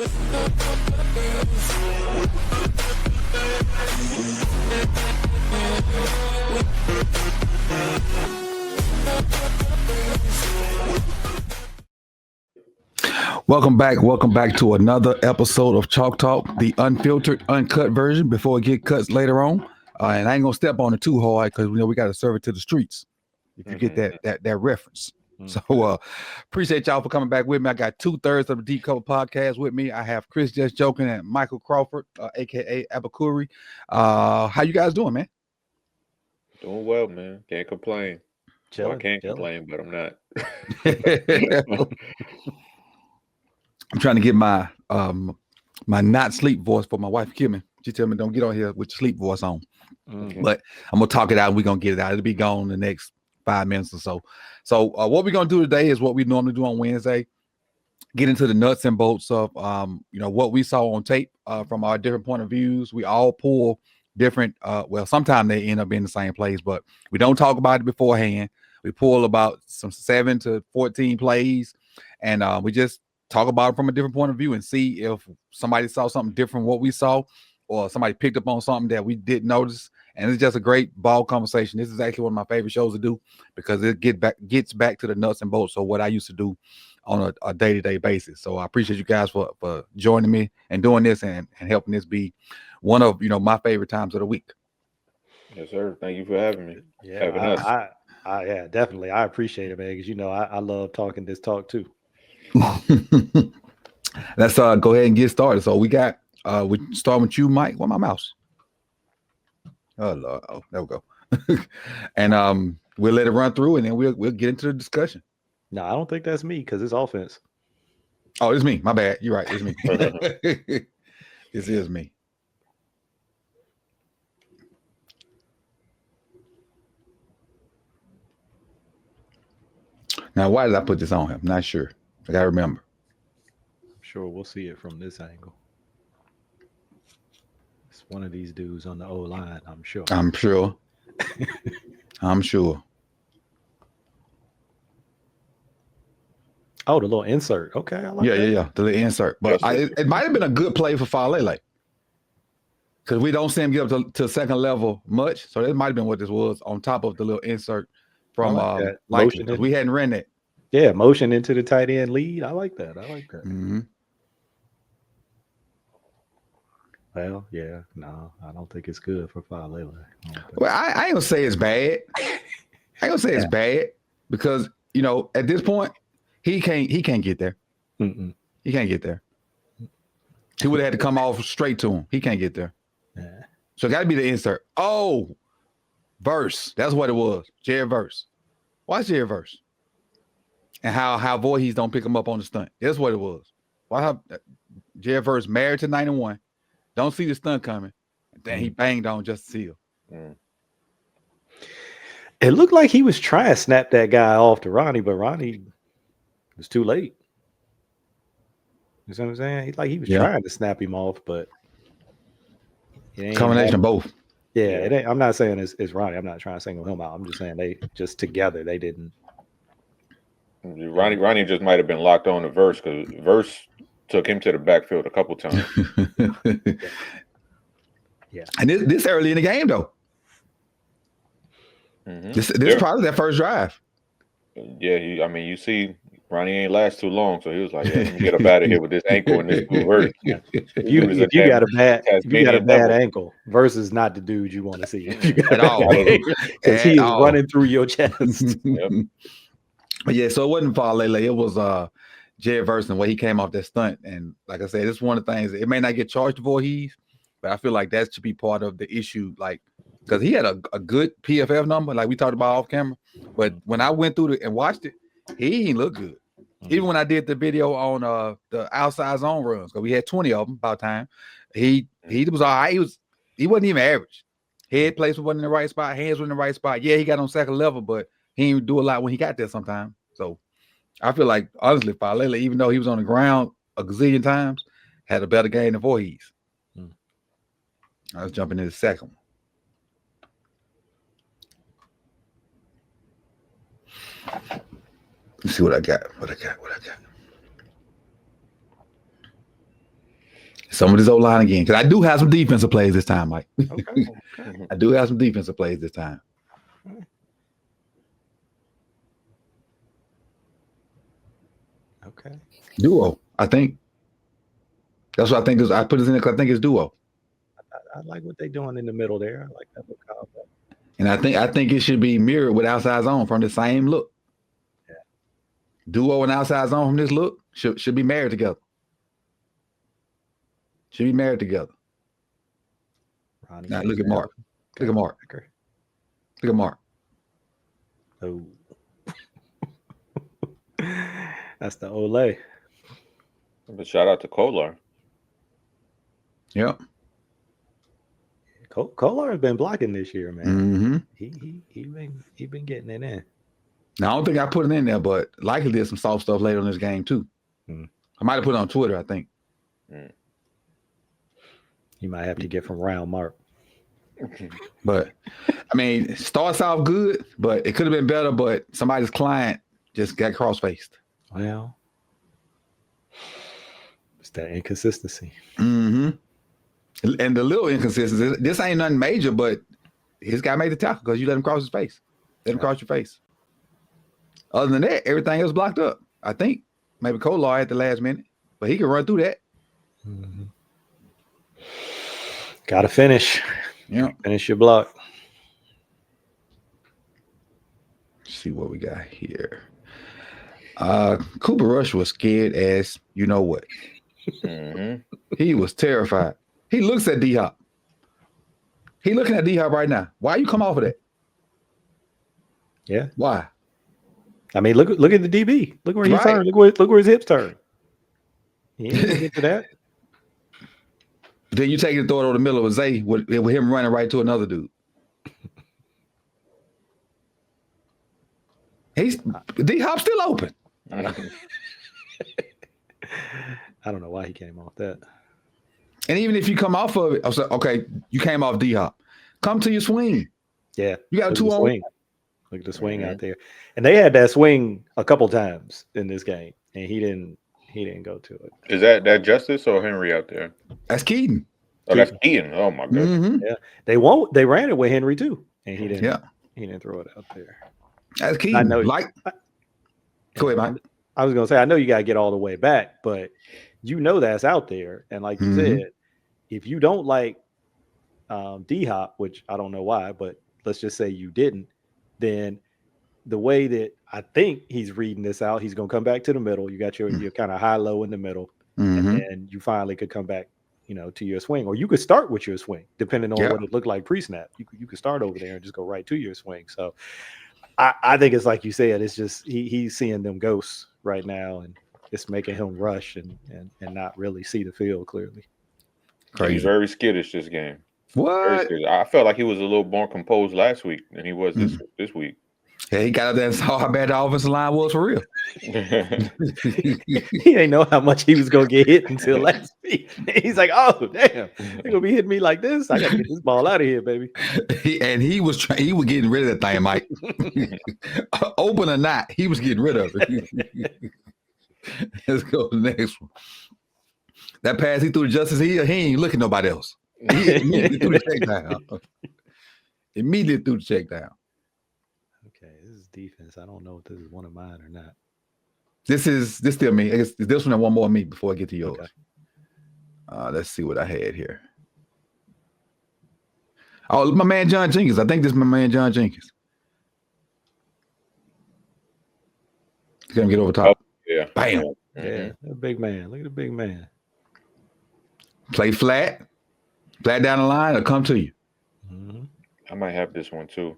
Welcome back to another episode of Chalk Talk, the unfiltered, uncut version before it get cuts later on. And I ain't gonna step on it too hard because we got to serve it to the streets. If you get that reference. So appreciate y'all for coming back with me. I got 2/3 of the Deep Cover podcast with me. I have Chris JustJokin and Michael Crawford, aka Abukari. How you guys doing, man? Doing well, man. Can't complain. Well, I can't complain, but I'm not. I'm trying to get my my not sleep voice for my wife, Gilman. She tell me don't get on here with your sleep voice on. But I'm gonna talk it out and we're gonna get it out. It'll be gone in the next 5 minutes or so. So what we're gonna do today is what we normally do on Wednesday. Get into the nuts and bolts of what we saw on tape from our different point of views. We all pull different sometimes they end up being the same plays, but we don't talk about it beforehand. We pull about some 7 to 14 plays and we just talk about it from a different point of view and see if somebody saw something different from what we saw or somebody picked up on something that we didn't notice. And it's just a great ball conversation. This is actually one of my favorite shows to do because it gets back to the nuts and bolts of what I used to do on a day-to-day basis. So I appreciate you guys for joining me and doing this and helping this be one of my favorite times of the week. Yes, sir. Thank you for having me. Yeah, having us. Yeah, definitely. I appreciate it, man, because I love talking this talk too. Let's go ahead and get started. So we got we start with you, Mike. Where's my mouse? Oh Lord. Oh, there we go. And we'll let it run through and then we'll get into the discussion. No, I don't think that's me because it's offense. Oh, it's me. My bad. You're right. It's me. This is me. Now, why did I put this on him? Not sure. I gotta remember. Sure, we'll see it from this angle. It's one of these dudes on the O line, I'm sure. I'm sure. Oh, the little insert. Okay, I like that. Yeah. The little insert. But it might have been a good play for Faalele. Because we don't see him get up to second level much. So that might have been what this was on top of the little insert from Likely. Because we hadn't ran that. Yeah, motion into the tight end lead. I like that. Mm-hmm. Well, yeah, no, I don't think it's good for Faalele. Well, I ain't gonna say it's bad. It's bad because at this point he can't get there. Mm-mm. He can't get there. He would have had to come off straight to him. He can't get there. Yeah. So it got to be the insert. Oh, Verse. That's what it was. Jared Verse. Watch Jared Verse. And how Voorhees don't pick him up on the stunt. That's what it was. Why Jared Verse married to 91. Don't see the stunt coming. Then he banged on Just Seal. It looked like he was trying to snap that guy off to Ronnie, but Ronnie was too late. You see what I'm saying? He was trying to snap him off, but it ain't combination of both. Yeah, it ain't. I'm not saying it's Ronnie. I'm not trying to single him out. I'm just saying they just together they didn't. Ronnie just might have been locked on to Verse because Verse took him to the backfield a couple times. Yeah. And this early in the game though. Mm-hmm. This is probably that first drive. Yeah, you see Ronnie ain't last too long, so he was like, "Yeah, let me get up out of here with this ankle and this hurt." If you got a bad ankle, Versus not the dude you want to see at all, because he is running through your chest. Yep. But yeah, so it wasn't Faalele. It was Jared Verse and way he came off that stunt. And like I said, it's one of the things. It may not get charged to Voorhees, but I feel like that should be part of the issue. Like, because he had a good PFF number, like we talked about off camera. But when I went through and watched it, he didn't look good. Even when I did the video on the outside zone runs, because we had 20 of them about time, he was all right. He wasn't even average. Head placement wasn't in the right spot. Hands were in the right spot. Yeah, he got on second level, but he didn't do a lot when he got there sometimes. So I feel like, honestly, Faalele, even though he was on the ground a gazillion times, had a better game than Voorhees. I was jumping into the second one. Let's see what I got. What I got. Some of this O-line again. Because I do have some defensive plays this time, Mike. Okay. I do have some defensive plays this time. Okay. Duo, I think. That's what I think. I put this in there because I think it's duo. I like what they're doing in the middle there. I like that look. And I think it should be mirrored with outside zone from the same look. Yeah. Duo and outside zone from this look should be married together. Should be married together. Ronnie now look at Mark. Look at Mark. Look at Mark. Oh. That's the Ole. But shout out to Kolar. Yep. Kolar has been blocking this year, man. Mm-hmm. He been getting it in. Now I don't think I put it in there, but likely there's some soft stuff later in this game too. I might have put it on Twitter, I think. You might have to get from round Mark. But I mean, starts off good, but it could have been better. But somebody's client just got cross-faced. Well, it's that inconsistency. Mm-hmm. And the little inconsistency, this ain't nothing major, but his guy made the tackle because you let him cross his face. Let him cross your face. Other than that, everything else blocked up. I think maybe Kolar at the last minute, but he can run through that. Mm-hmm. Got to finish. Yeah. Finish your block. Let's see what we got here. Cooper Rush was scared as you know what. Mm-hmm. He was terrified. He looks at D-Hop. He looking at D-Hop right now. Why you come off of that? Yeah. Why? I mean, look at the DB. Look where he turned. Look where his hips turn. He ain't gonna get to that. Then you take it and throw it over the middle of Zay with him running right to another dude. D-Hop still open. I don't know why he came off that. And even if you come off of it, I was like, okay, you came off D-Hop. Come to your swing. Yeah. You got a 2 on. Look at the swing out there. And they had that swing a couple times in this game, and he didn't go to it. Is that Justice or Henry out there? That's Keaton. Oh, that's Keaton. Oh my goodness. Mm-hmm. Yeah. They ran it with Henry too. And he didn't throw it out there. That's Keaton. I know. Go ahead, Mike. I was gonna say, I know you gotta get all the way back, but you know that's out there. And like you said, if you don't like D-Hop, which I don't know why, but let's just say you didn't, then the way that I think he's reading this out, he's gonna come back to the middle. You got your kind of high-low in the middle, and then you finally could come back, to your swing, or you could start with your swing, depending on what it looked like pre-snap. You could start over there and just go right to your swing. So I think it's like you said, it's just he's seeing them ghosts right now, and it's making him rush and not really see the field clearly. Crazy. He's very skittish this game. What? I felt like he was a little more composed last week than he was this week. Yeah, he got up there and saw how bad the offensive line was for real. He ain't know how much he was gonna get hit until last week. He's like, "Oh damn, they're gonna be hitting me like this. I gotta get this ball out of here, baby." He was getting rid of that thing, Mike. Open or not, he was getting rid of it. Let's go to the next one. That pass he threw to Justice, he ain't looking at nobody else. He immediately threw the check down. Immediately threw the check down. Okay, this is defense. I don't know if this is one of mine or not. This still me. I guess this one and one more me before I get to yours. Okay. Let's see what I had here. Oh, my man John Jenkins. I think this is my man John Jenkins. He's gonna get over top. Oh, yeah. Bam. Yeah, a big man. Look at the big man. Play flat down the line, or come to you. Mm-hmm. I might have this one too.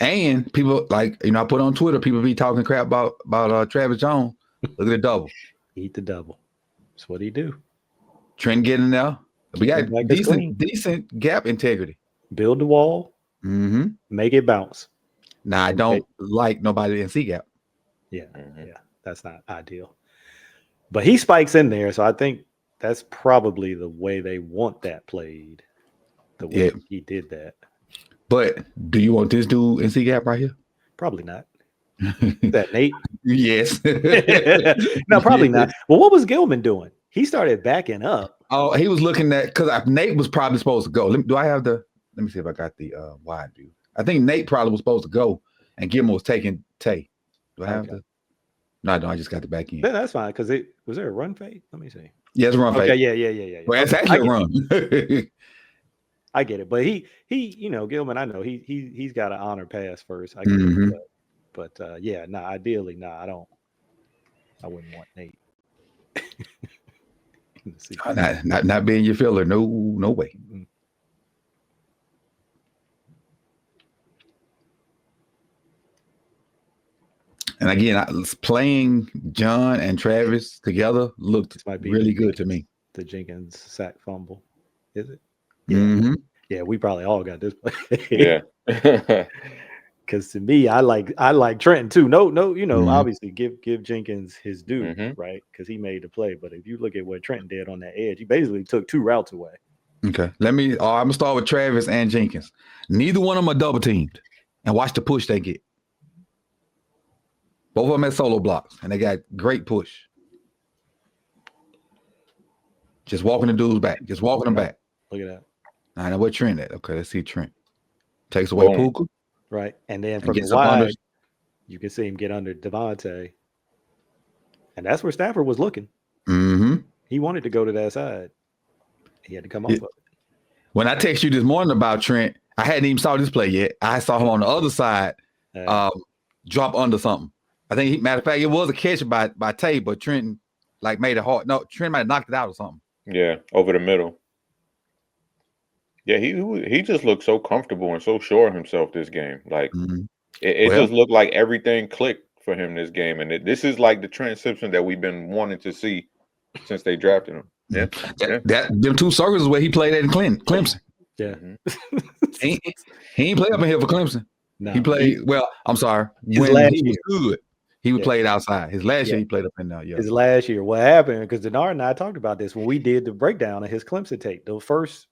And people I put on Twitter, people be talking crap about Travis Jones. Look at the double. Eat the double. That's what he do. Trent getting there. We got Like decent gap integrity. Build the wall. Mm-hmm. Make it bounce. Now I don't like nobody in C gap. Yeah, yeah, that's not ideal. But he spikes in there, so I think that's probably the way they want that played. The way he did that. But do you want this dude in C gap right here? Probably not. That Nate? Yes. No, probably not. Well, what was Gilman doing? He started backing up. Oh, he was looking at because Nate was probably supposed to go. Do I have the? Let me see if I got the wide view. I think Nate probably was supposed to go, and Gilman was taking Tay. Do I have the? No, I just got the back end. That's fine because was there a run fade? Let me see. Yeah, it's a run fade. Okay, yeah. Well, it's actually a run. I get it, but he, Gilman. I know he's got to honor pass first. I get it, but ideally, I don't. I wouldn't want Nate. not being your filler. No way. Mm-hmm. And again, playing John and Travis together looked really good to me. The Jenkins sack fumble, is it? Yeah. Mm-hmm. Yeah, we probably all got this play. Yeah. Because to me, I like Trenton too. No, obviously give Jenkins his due, right? Because he made the play. But if you look at what Trenton did on that edge, he basically took 2 routes away. Okay, I'm gonna start with Travis and Jenkins. Neither one of them are double teamed, and watch the push they get. Both of them had solo blocks, and they got great push. Just walking the dudes back. Just walking them back. Look at that. I know where Trent at. Okay, let's see Trent. Takes away Puka. Right. And then from the wide, you can see him get under Devontae. And that's where Stafford was looking. Mm-hmm. He wanted to go to that side. He had to come off of it. When I text you this morning about Trent, I hadn't even saw this play yet. I saw him on the other side drop under something. I think, matter of fact, it was a catch by Tay, but Trenton made it hard. No, Trent might have knocked it out or something. Yeah, over the middle. Yeah, he just looked so comfortable and so sure of himself this game. Like it just looked like everything clicked for him this game, and this is like the Trenton Simpson that we've been wanting to see since they drafted him. Yeah, them 2 circles is where he played at in Clemson. Yeah, he ain't play up in here for Clemson. No, he played I'm sorry. When he was good, he would play it outside. His last year, he played up in there. Yeah, his last year. What happened? Because Denard and I talked about this when we did the breakdown of his Clemson tape. The first.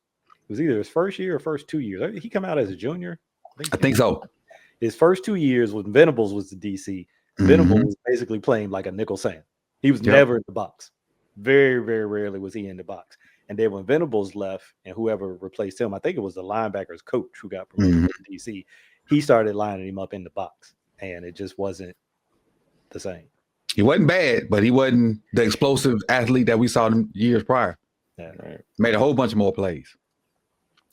It was either his first year or first 2 years. He come out as a junior. I think so. His first 2 years when Venables was the DC, Venables was basically playing like a nickel Sam. He was never in the box. Very, very rarely was he in the box. And then when Venables left and whoever replaced him, I think it was the linebackers coach who got promoted to DC, he started lining him up in the box. And it just wasn't the same. He wasn't bad, but he wasn't the explosive athlete that we saw him years prior. Yeah. Right. Made a whole bunch more plays.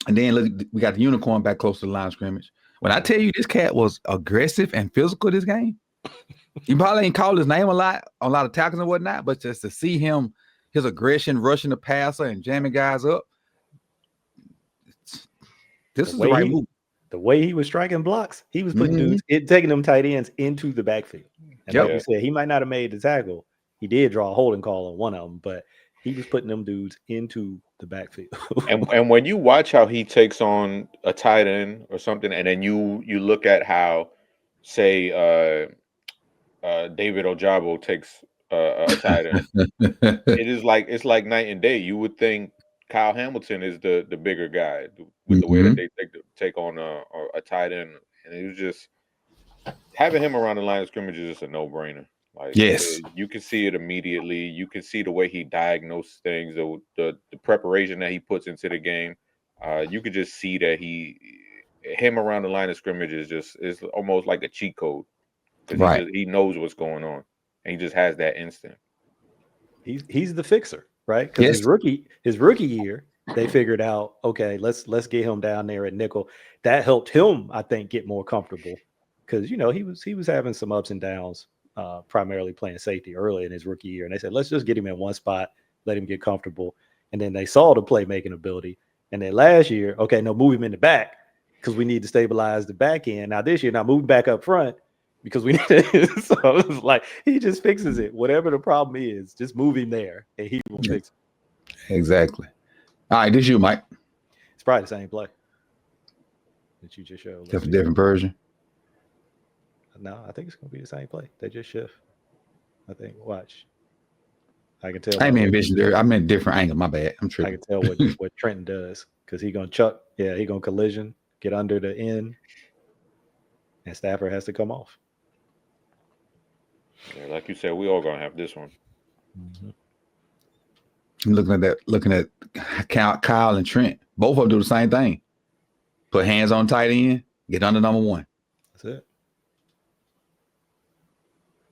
And then look, we got the unicorn back close to the line of scrimmage. When I tell you this cat was aggressive and physical this game, you probably ain't called his name a lot of tackles and whatnot, but just to see him, his aggression, rushing the passer and jamming guys up, this is the right move. The way he was striking blocks, he was putting dudes, taking them tight ends into the backfield. And like you said, he might not have made the tackle. He did draw a holding call on one of them, but he was putting them dudes into the backfield. and when you watch how he takes on a tight end or something, and then you look at how, say, David Ojabo takes a tight end, it's like night and day. You would think Kyle Hamilton is the bigger guy with the way that they take on a tight end, and it was just having him around the line of scrimmage is just a no-brainer. Like, yes, you can see it immediately. You can see the way he diagnoses things, the preparation that he puts into the game. You could just see that him around the line of scrimmage is almost like a cheat code. Right, he knows what's going on, and he just has that instinct. He's the fixer, right? Because his rookie year, they figured out, okay, let's get him down there at nickel. That helped him, I think, get more comfortable because he was having some ups and downs. Primarily playing safety early in his rookie year. And they said, let's just get him in one spot, let him get comfortable. And then they saw the playmaking ability. And then last year, okay, no, move him in the back because we need to stabilize the back end. Now this year, now move back up front because we need to. So it's like he just fixes it. Whatever the problem is, just move him there and he will fix it. Exactly. All right, this you, Mike. It's probably the same play that you just showed. Just a different version. No, I think it's going to be the same play. They just shift. I think. Watch. I can tell. I mean, vision there. I'm in a different angle. My bad. I'm tripping. I can tell what Trenton does because he's going to chuck. Yeah, he's going to collision, get under the end, and Stafford has to come off. Yeah, like you said, we all going to have this one. I'm looking at Kyle and Trent. Both of them do the same thing. Put hands on tight end, get under number one. That's it.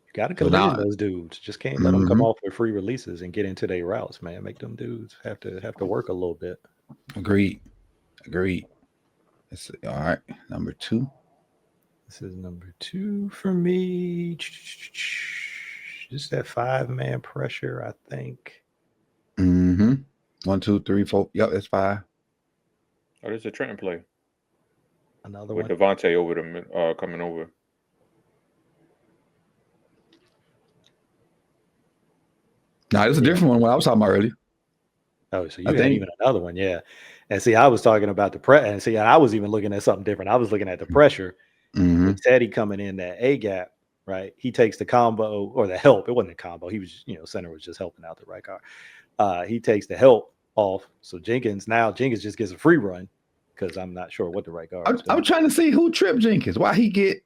You got to convince those dudes. Just can't let them come off with free releases and get into their routes, man. Make them dudes have to work a little bit. Agreed. Let's see. All right, number 2. This is number 2 for me. Just that 5-man pressure, I think. 1, 2, 3, 4. Yep, that's 5. Oh, there's a Trenton play. Another with one. Devontae over the coming over. No, it's a different one. What I was talking about earlier. Oh, so you had even another one, yeah. And see, I was talking about the press, and see, I was even looking at something different. I was looking at the pressure. With Teddy coming in that A gap, right? He takes the combo or the help. It wasn't a combo. He was, center was just helping out the right guard. He takes the help off. So Jenkins just gets a free run because I'm not sure what the right guard is. I'm trying to see who tripped Jenkins. Why he get?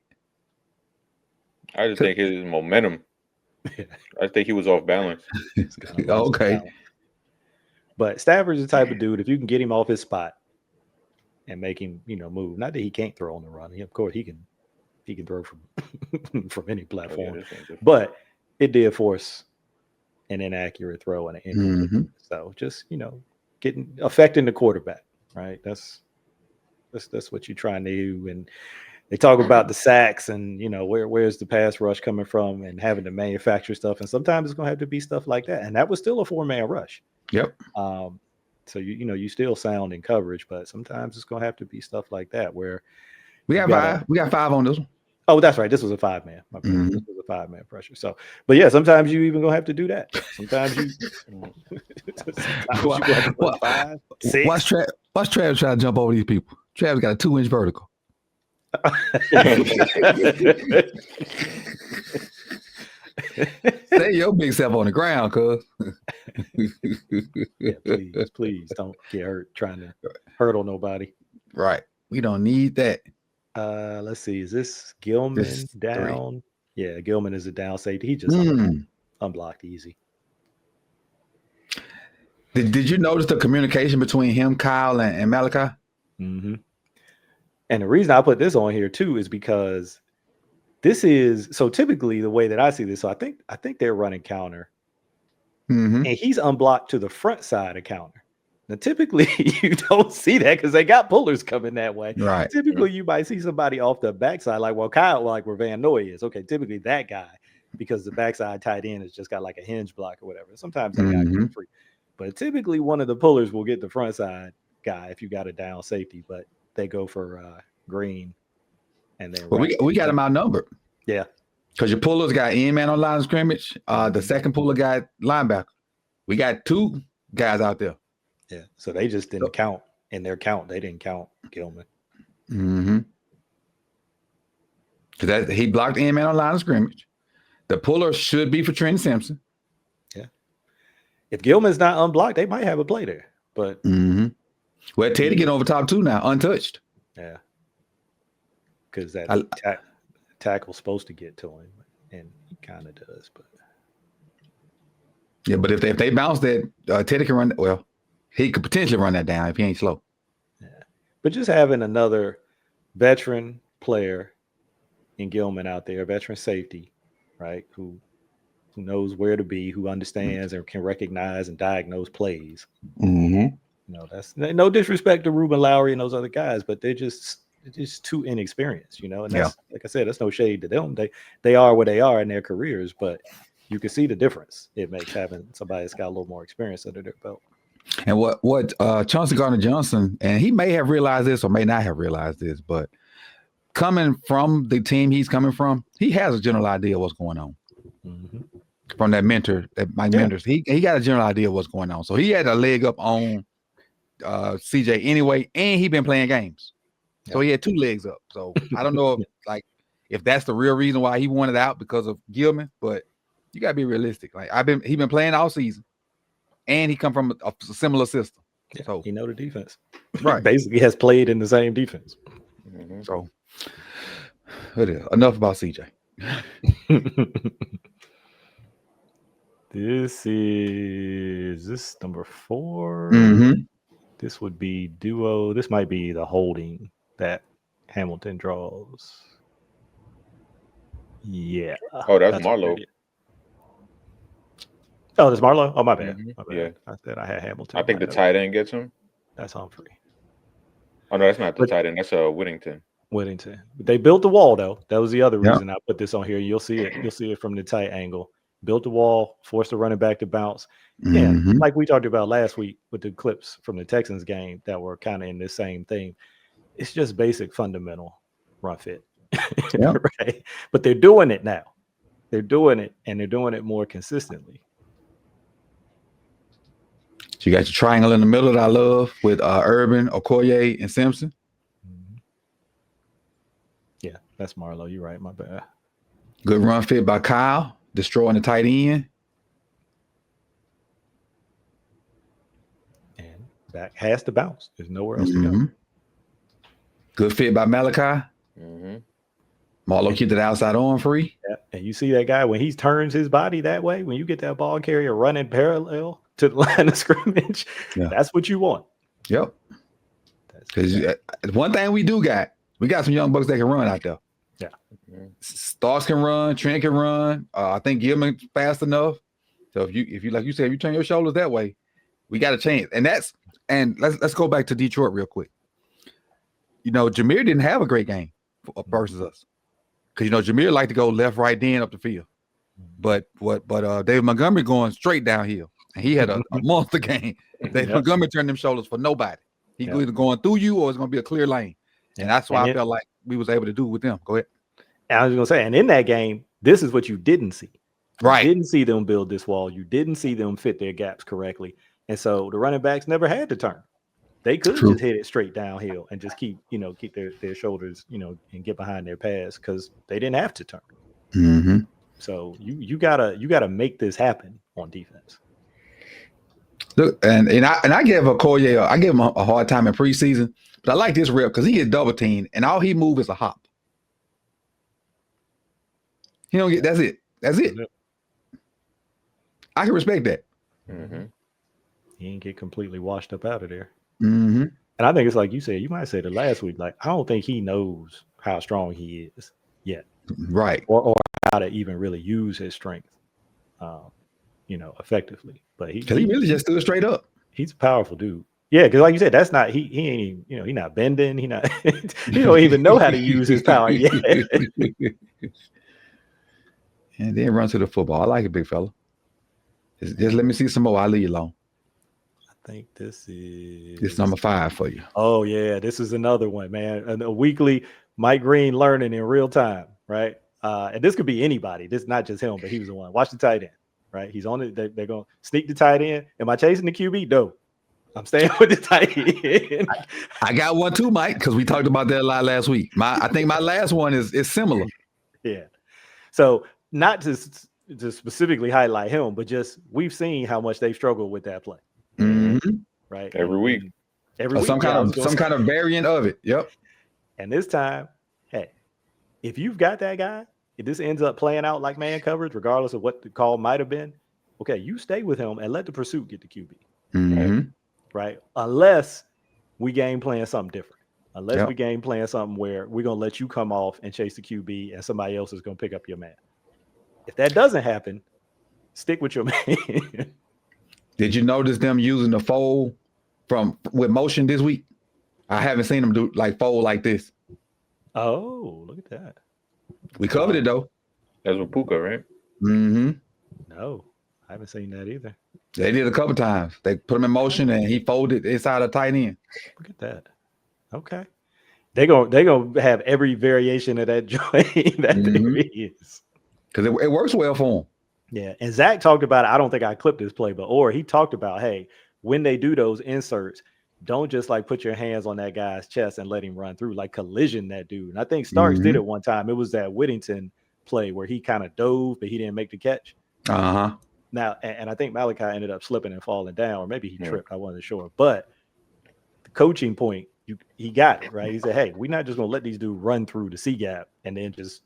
I just think his momentum. I think he was off balance. Okay. But Stafford's the type of dude, if you can get him off his spot and make him, move. Not that he can't throw on the run. Of course, he can throw from any platform. But it did force an inaccurate throw and an incomplete. So just, affecting the quarterback, right? That's what you're trying to do. And they talk about the sacks and, where's the pass rush coming from and having to manufacture stuff. And sometimes it's going to have to be stuff like that. And that was still a 4-man rush. Yep. So you still sound in coverage, but sometimes it's going to have to be stuff like that where we got 5. We got 5 on this one. Oh, that's right. This was a 5-man. This was a 5-man pressure. So, but yeah, sometimes you even going to have to do that. Sometimes you. Sometimes 5, 6. Watch Travis try to jump over these people. Travis got a 2-inch vertical. Stay your big self on the ground, cuz. Yeah, please don't get hurt trying to hurdle nobody. Right. We don't need that. Let's see. Is this Gilman down? 3. Yeah, Gilman is a down safety. He just unblocked easy. Did you notice the communication between him, Kyle, and Malachi? And the reason I put this on here too is because this is so typically the way that I see this. So I think they're running counter, and he's unblocked to the front side of counter. Now, typically you don't see that because they got pullers coming that way. Right. Typically, you might see somebody off the backside, like Kyle, like where Van Noy is. Okay, typically that guy, because the backside tight end has just got like a hinge block or whatever. Sometimes that guy gets free, but typically one of the pullers will get the front side guy if you got a down safety. But they go for Green, and then we got him outnumbered. Yeah, because your pullers got in man on line of scrimmage. The second puller got linebacker. We got 2 guys out there. Yeah, so they just didn't count in their count. They didn't count Gilman. Because he blocked in man on line of scrimmage. The puller should be for Trenton Simpson. Yeah, if Gilman's not unblocked, they might have a play there. But well, Teddy getting over top 2 now, untouched. Yeah, because that tackle's supposed to get to him, and he kind of does. But yeah, but if they bounce that, Teddy can run. Well, he could potentially run that down if he ain't slow. Yeah, but just having another veteran player in Gilman out there, veteran safety, right? Who knows where to be, who understands and can recognize and diagnose plays. That's no disrespect to Ruben Lowry and those other guys, but they're just too inexperienced, And that's, like I said, that's no shade to them. They are where they are in their careers, but you can see the difference it makes having somebody that's got a little more experience under their belt. And what Chauncey Gardner-Johnson, and he may have realized this or may not have realized this, but coming from the team he's coming from, he has a general idea of what's going on. From that mentor, Mike Mentors, he got a general idea of what's going on. So he had a leg up on CJ anyway, and he been playing games. So he had 2 legs up. So I don't know if that's the real reason why he wanted out because of Gilman, but you gotta be realistic. Like he been playing all season, and he come from a similar system. Yeah, so he know the defense. Right. Basically has played in the same defense. So it is enough about CJ. This number 4. Mm-hmm. This would be duo. This might be the holding that Hamilton draws. Yeah. Oh, that's Marlo. Oh, that's Marlo? Oh, my bad. Mhm. My bad. Yeah. I said I had Hamilton. I think the tight end gets him. That's Humphrey. Oh, no, that's not the tight end. That's Whittington. Whittington. They built the wall, though. That was the other reason I put this on here. You'll see it. You'll see it from the tight angle. Built the wall, forced the running back to bounce. Yeah, like we talked about last week with the clips from the Texans game that were kind of in this same thing. It's just basic fundamental run fit. Right? But they're doing it now. They're doing it, and they're doing it more consistently. So you got your triangle in the middle that I love with Urban, Okoye, and Simpson. Yeah, that's Marlo. You're right. My bad. Good run fit by Kyle, destroying the tight end. And back has to bounce. There's nowhere else to go. Good fit by Malachi. Marlo keep that outside arm free. Yeah. And you see that guy when he turns his body that way, when you get that ball carrier running parallel to the line of scrimmage, that's what you want. Yep. Because one thing we got some young bucks that can run out there. Yeah. Starks can run, Trent can run. I think Gilman fast enough. So if you like you said, if you turn your shoulders that way, we got a chance. And let's go back to Detroit real quick. You know, Jameer didn't have a great game versus us. Because Jameer liked to go left, right, then up the field. But David Montgomery going straight downhill. And he had a monster game. David Montgomery turned them shoulders for nobody. He either going through you or it's going to be a clear lane. And that's why I felt like we was able to do with them. Go ahead. And I was going to say, and in that game, this is what you didn't see. Right. You didn't see them build this wall. You didn't see them fit their gaps correctly. And so the running backs never had to turn. They could just hit it straight downhill and just keep their shoulders, and get behind their pass because they didn't have to turn. So you gotta make this happen on defense. Look, and I give Okoye, I give him a hard time in preseason, but I like this rep because he gets double teamed and all he move is a hop. He don't get that's it. I can respect that. He didn't get completely washed up out of there. And I think it's like you said, you might say the last week, like, I don't think he knows how strong he is yet. Right. Or how to even really use his strength, effectively. But he really just stood straight up. He's a powerful dude. Yeah, because like you said, that's not he ain't he not bending, he not he don't even know how to use his power yet. And then run to the football. I like it, big fella. Just let me see some more. I'll leave you alone. I think this is number 5 for you. Oh yeah, this is another one, man. A weekly Mike Green learning in real time, right? And this could be anybody. This is not just him, but he was the one. Watch the tight end, right? He's on it. They're going to sneak the tight end. Am I chasing the QB? No. I'm staying with the tight end. I got one too, Mike, because we talked about that a lot last week. I think my last one is similar. Yeah. So not to specifically highlight him, but just we've seen how much they've struggled with that play. Right. Every week. Some kind of variant of it. Yep. And this time, hey, if you've got that guy, if this ends up playing out like man coverage, regardless of what the call might have been, okay, you stay with him and let the pursuit get the QB. Right? Unless we game plan something different. Unless we game plan something where we're going to let you come off and chase the QB and somebody else is going to pick up your man. If that doesn't happen, stick with your man. Did you notice them using the fold with motion this week? I haven't seen them do fold like this. Oh, look at that. We covered it though. That's with Puka, right? No, I haven't seen that either. They did a couple times. They put him in motion and he folded inside a tight end. Look at that. Okay. They're gonna have every variation of that joint that there is. Because it works well for him. Yeah, and Zach talked about it. I don't think I clipped this play, but he talked about, hey, when they do those inserts, don't just put your hands on that guy's chest and let him run through, collision that dude. And I think Starks did it one time. It was that Whittington play where he kind of dove, but he didn't make the catch. Now, and I think Malachi ended up slipping and falling down, or maybe he tripped. I wasn't sure. But the coaching point, he got it, right? He said, hey, we're not just going to let these dudes run through the C gap and then just,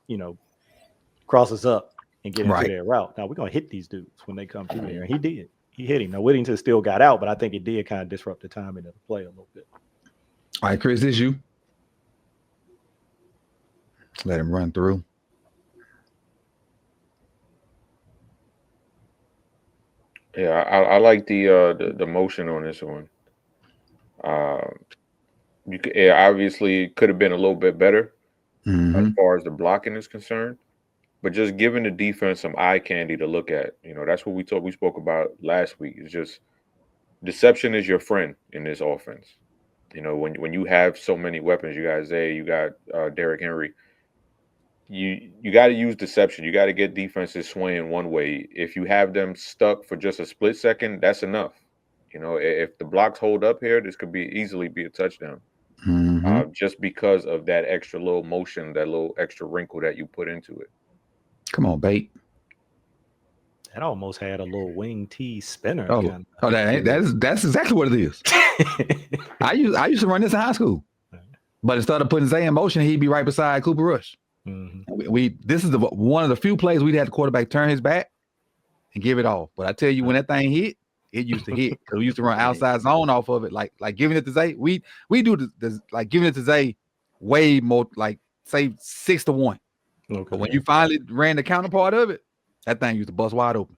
cross us up and get into their route. Now we're gonna hit these dudes when they come through there, and he did. He hit him. Now Whittington still got out, but I think it did kind of disrupt the timing of the play a little bit. All right, Chris, this you. Let him run through. Yeah, I like the motion on this one. Obviously could have been a little bit better as far as the blocking is concerned, but just giving the defense some eye candy to look at. That's what we spoke about last week. It's just deception is your friend in this offense. When you have so many weapons, you got Zay, you got Derrick Henry. You got to use deception. You got to get defenses swaying one way. If you have them stuck for just a split second, that's enough. If the blocks hold up here, this could easily be a touchdown. Just because of that extra little motion, that little extra wrinkle that you put into it. Come on, bait. That almost had a little wing T spinner. That's exactly what it is. I used to run this in high school, but instead of putting Zay in motion, he'd be right beside Cooper Rush. This is one of the few plays we'd had the quarterback turn his back and give it off. But I tell you, when that thing hit, it used to hit because we used to run outside zone off of it, like giving it to Zay. We do the like giving it to Zay way more, like say 6-1. Okay. But when you finally ran the counterpart of it, that thing used to bust wide open.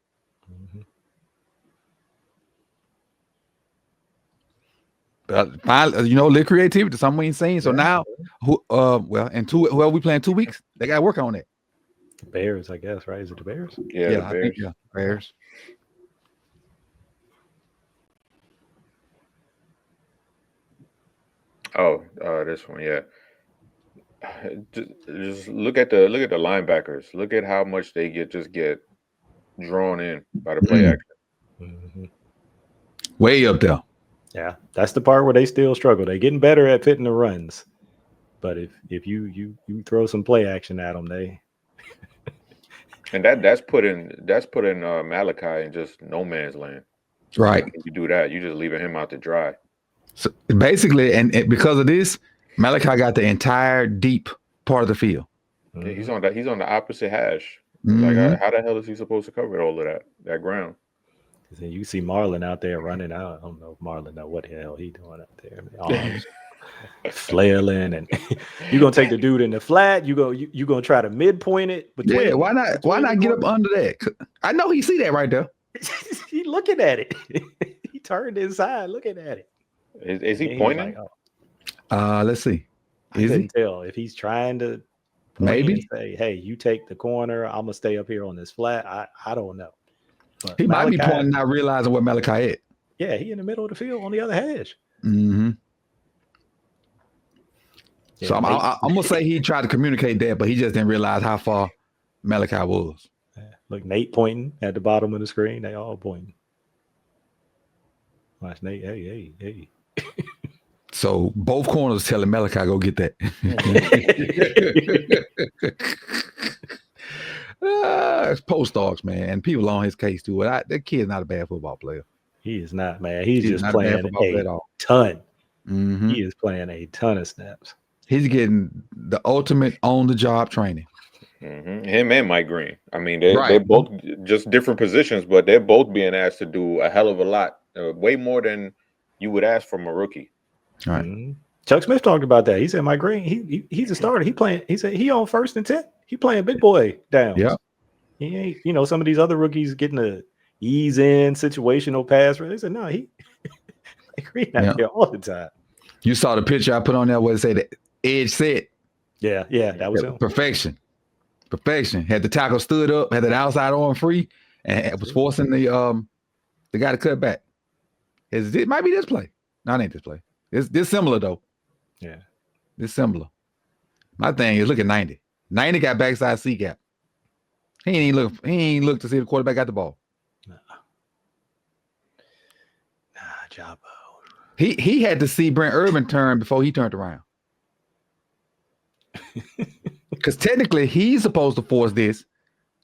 But finally, little creativity, something we ain't seen. So now, whoever we play in 2 weeks, they got to work on it. The Bears, I guess, right? Is it the Bears? Yeah, the Bears. Bears. Oh, this one, yeah. Just look at the linebackers. Look at how much they get drawn in by the play action. Way up there. Yeah, that's the part where they still struggle. They're getting better at fitting the runs, but if you throw some play action at them, they and that's putting Malachi in just no man's land. Right. If you do that, you just leaving him out to dry. So basically, and because of this, Malachi got the entire deep part of the field. Yeah, he's on the opposite hash. Like, how the hell is he supposed to cover all of that ground? You see Marlon out there running out. I don't know if Marlon know what the hell he doing out there. Flailing, and you're gonna take the dude in the flat. You gonna try to midpoint it. Why not get up under that? I know he see that right there. He looking at it. He turned inside looking at it. Is he pointing? Like, let's see. I couldn't tell if he's trying to maybe say, "Hey, you take the corner. I'm gonna stay up here on this flat." I don't know. But he might be pointing, not realizing where Malachi at. Yeah, he in the middle of the field on the other hash. Yeah, so I'm gonna say he tried to communicate that, but he just didn't realize how far Malachi was. Look, Nate pointing at the bottom of the screen. They all pointing. Watch Nate. Hey. So both corners telling Malachi go get that. It's post dogs, man, and people on his case too. That kid's not a bad football player. He is not, man. He's just playing a ton. He is playing a ton of snaps. He's getting the ultimate on-the-job training. Him and Mike Green. I mean, they're both just different positions, but they're both being asked to do a hell of a lot, way more than you would ask from a rookie. All right. Chuck Smith talked about that. He said Mike Green, he's a starter. He said he on 1st and 10. He playing big boy down. Yeah. He ain't, some of these other rookies getting a ease in situational pass. They said, no, Mike Green out there all the time. You saw the picture I put on there where it said the edge set. Yeah, that was him. Perfection. Had the tackle stood up, had the outside arm free, and it was forcing the guy to cut back. It might be this play. No, it ain't this play. It's similar though. Yeah. It's similar. My thing is look at 90. 90 got backside C gap. He ain't look to see the quarterback got the ball. Nah, Jabbo. He had to see Brent Urban turn before he turned around. Because technically he's supposed to force this.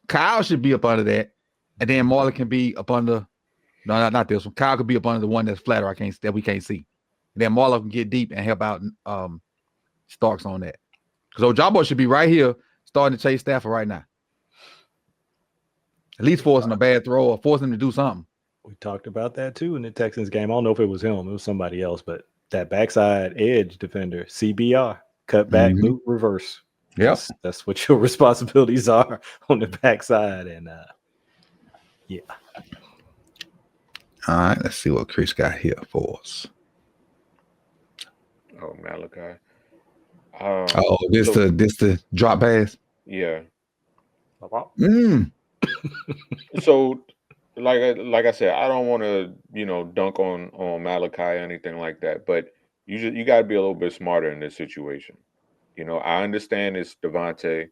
Kyle should be up under that, and then Marlon can be up under. No, not this one. Kyle could be up under the one that's flatter. That we can't see. And then Marlon can get deep and help out Starks on that. Because Ojabo should be right here starting to chase Stafford right now. At least forcing a bad throw or forcing him to do something. We talked about that too in the Texans game. I don't know if it was him, it was somebody else, but that backside edge defender, CBR, cut back, loop, reverse. Yep. That's what your responsibilities are on the backside. And yeah. All right, let's see what Chris got here for us. Oh, Malachi. This the drop pass. Yeah. Mm. So, like I said, I don't want to dunk on Malachi or anything like that, but you got to be a little bit smarter in this situation. I understand it's Devontae,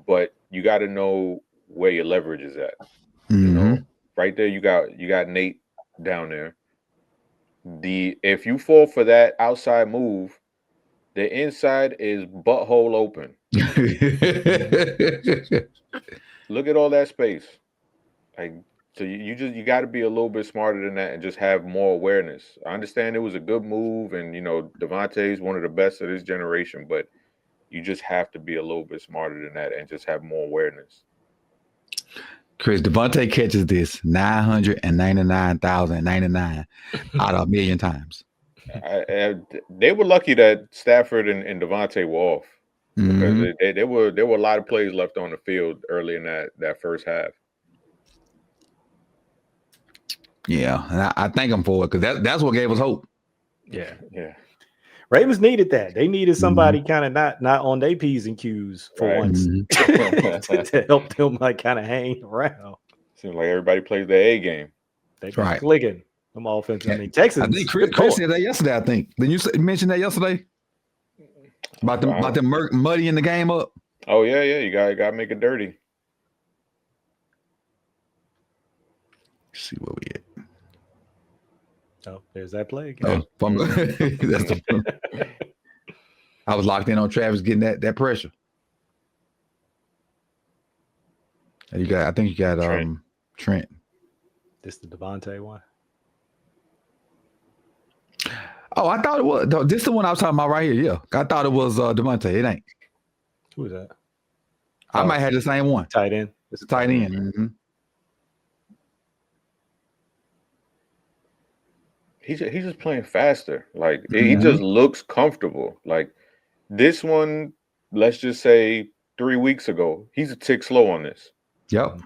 but you got to know where your leverage is at. Right there, you got Nate down there. If you fall for that outside move, the inside is butthole open. Look at all that space. So you got to be a little bit smarter than that and just have more awareness. I understand it was a good move, and Devontae's one of the best of this generation, but you just have to be a little bit smarter than that and just have more awareness. Chris, Devontae catches this 999,099 out of a million times. They were lucky that Stafford and Devontae were off because there were a lot of plays left on the field early in that first half. Yeah, and I thank them for it because that's what gave us hope. Yeah. Ravens needed that. They needed somebody kind of not on their P's and Q's for once to help them kind of hang around. Seems like everybody plays the A game. They've been clicking them offense. I mean, Texans. I think Chris said that yesterday. I think. Didn't you mention that yesterday? About them muddying the game up. Oh yeah. You gotta make it dirty. Let's see where we at. Oh, there's that play I again. was locked in on Travis getting that pressure. I think you got Trent. This the Devontae one. Oh, I thought it was. This is the one I was talking about right here. Yeah, I thought it was Devontae. It ain't. Who is that? I might have the same one. Tight end. It's a tight end. Mm-hmm. He's just playing faster. He just looks comfortable. This one, let's just say 3 weeks ago, he's a tick slow on this. Yep.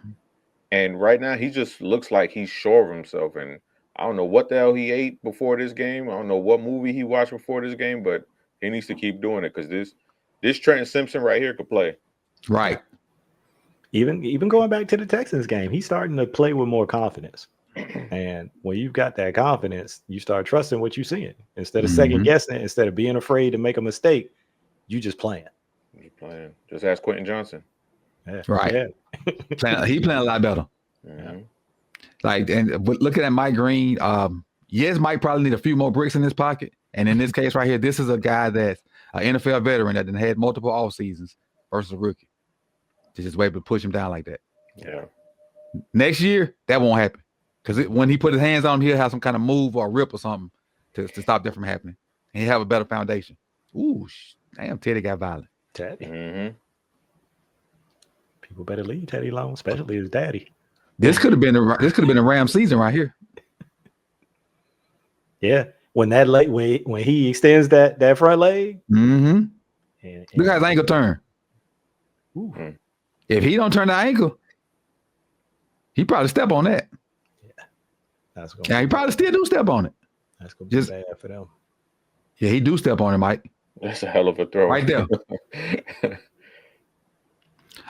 And right now, he just looks like he's sure of himself. And I don't know what the hell he ate before this game. I don't know what movie he watched before this game, but he needs to keep doing it because this Trenton Simpson right here could play. Right. Even going back to the Texans game, he's starting to play with more confidence. And when you've got that confidence, you start trusting what you're seeing. Instead of second guessing it, instead of being afraid to make a mistake, you just playing. Just ask Quentin Johnson. Yeah. Right. Yeah. He playing a lot better. Mm-hmm. And looking at Mike Green, yes, Mike probably need a few more bricks in his pocket. And in this case right here, this is a guy that's an NFL veteran that had multiple off seasons versus a rookie. Just able to push him down like that. Yeah. Next year, that won't happen. Because when he put his hands on him, he'll have some kind of move or rip or something to stop that from happening. And he'll have a better foundation. Ooh, damn, Teddy got violent. Teddy. Mm-hmm. People better leave Teddy alone, especially his daddy. This could have been a Ram season right here. Yeah, when he extends that front leg. Mm-hmm. And look at his ankle turn. Ooh. If he don't turn the ankle, he probably step on that. Yeah, he probably still do step on it. That's gonna be bad for them. Yeah, he do step on it, Mike. That's a hell of a throw right there.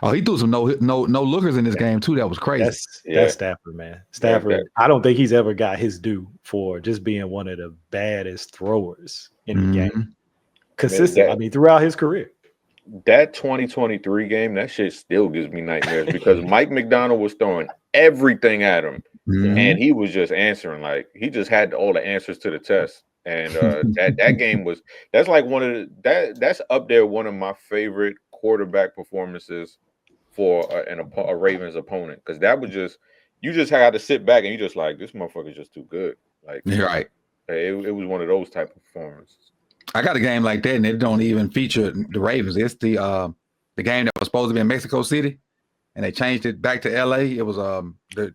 Oh, he threw some no lookers in this game too. That was crazy. That's Stafford, man. Stafford. I don't think he's ever got his due for just being one of the baddest throwers in the game. Consistent. Throughout his career. That 2023 game, that shit still gives me nightmares because Mike McDonald was throwing everything at him, and he was just answering. He just had all the answers to the test. And that game that's up there one of my favorite quarterback performances for a Ravens opponent, because that was you just had to sit back and you just this motherfucker's just too good. You're right. It was one of those type of performances. I got a game like that, and it don't even feature the Ravens. It's the game that was supposed to be in Mexico City, and they changed it back to LA. It was I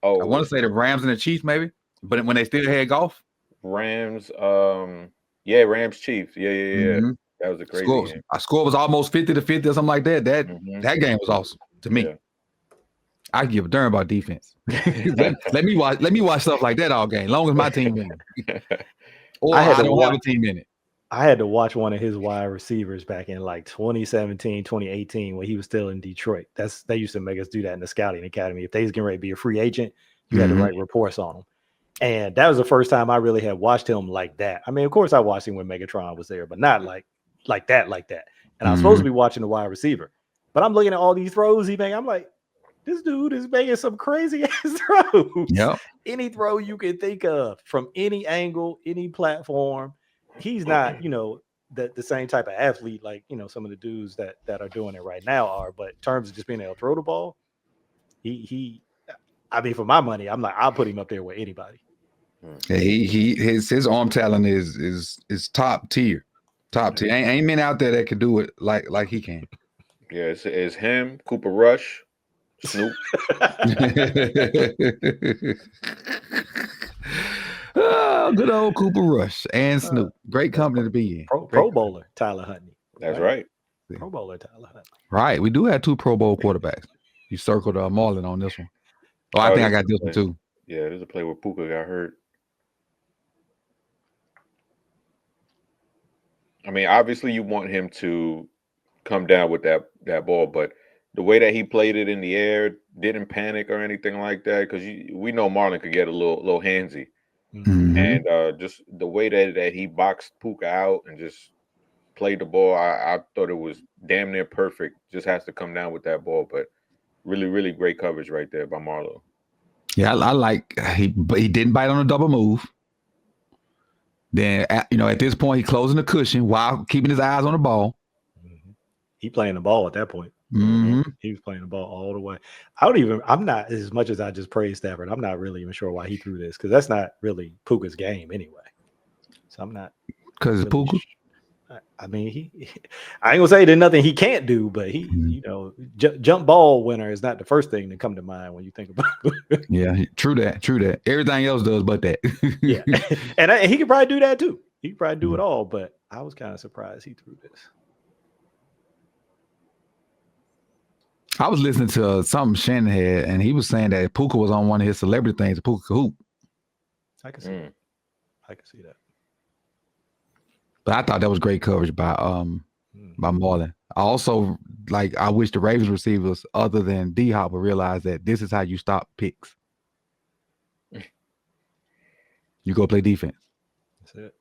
want to say the Rams and the Chiefs, maybe, but when they still had golf. Rams, Rams Chiefs. Yeah. Mm-hmm. That was a crazy game. Our score was almost 50-50 or something like that. That game was awesome to me. Yeah. I give a darn about defense. let me watch stuff like that all game, long as my team wins. Or I don't have a team in it. I had to watch one of his wide receivers back in like 2017, 2018 when he was still in Detroit. They used to make us do that in the scouting academy. If they was getting ready to be a free agent, you had to write reports on them. And that was the first time I really had watched him like that. I mean, of course I watched him when Megatron was there, but not like that. And I was supposed to be watching the wide receiver. But I'm looking at all these throws he made. I'm like, this dude is making some crazy ass throws. Yep. Any throw you can think of from any angle, any platform. He's not, the same type of athlete like, some of the dudes that are doing it right now are. But in terms of just being able to throw the ball, I mean, for my money, I'm like, I'll put him up there with anybody. Yeah, his arm talent is top tier. Top tier. Ain't men out there that can do it like he can. Yeah, it's him, Cooper Rush, Snoop. Oh, good old Cooper Rush and Snoop. Great company to be in. Pro bowler, Tyler Huntley. That's right. Pro bowler, Tyler Huntley. Right. We do have 2 Pro Bowl quarterbacks. You circled Marlon on this one. Oh, I think I got this one too. Yeah, there's a play where Puka got hurt. I mean, obviously you want him to come down with that ball, but the way that he played it in the air, didn't panic or anything like that, because we know Marlon could get a little handsy. Mm-hmm. And just the way that he boxed Puka out and just played the ball, I thought it was damn near perfect. Just has to come down with that ball, but really, really great coverage right there by Marlon. Yeah, I like he didn't bite on a double move. Then at this point he closing the cushion while keeping his eyes on the ball. He playing the ball at that point. Mm-hmm. He was playing the ball all the way. I'm not, as much as I just praised Stafford, I'm not really even sure why he threw this, because that's not really Puka's game anyway. So I'm not. Because really Puka? I mean, I ain't gonna say there's nothing he can't do, but jump ball winner is not the first thing to come to mind when you think about it. Yeah, true that. Everything else does but that. Yeah, and he could probably do that too. He could probably do it all, but I was kind of surprised he threw this. I was listening to something Shannon had, and he was saying that Puka was on one of his celebrity things, Puka hoop. I can see that. I can see that. But I thought that was great coverage by Marlon. I also I wish the Ravens receivers, other than D-Hop, would realize that this is how you stop picks. You go play defense. That's it.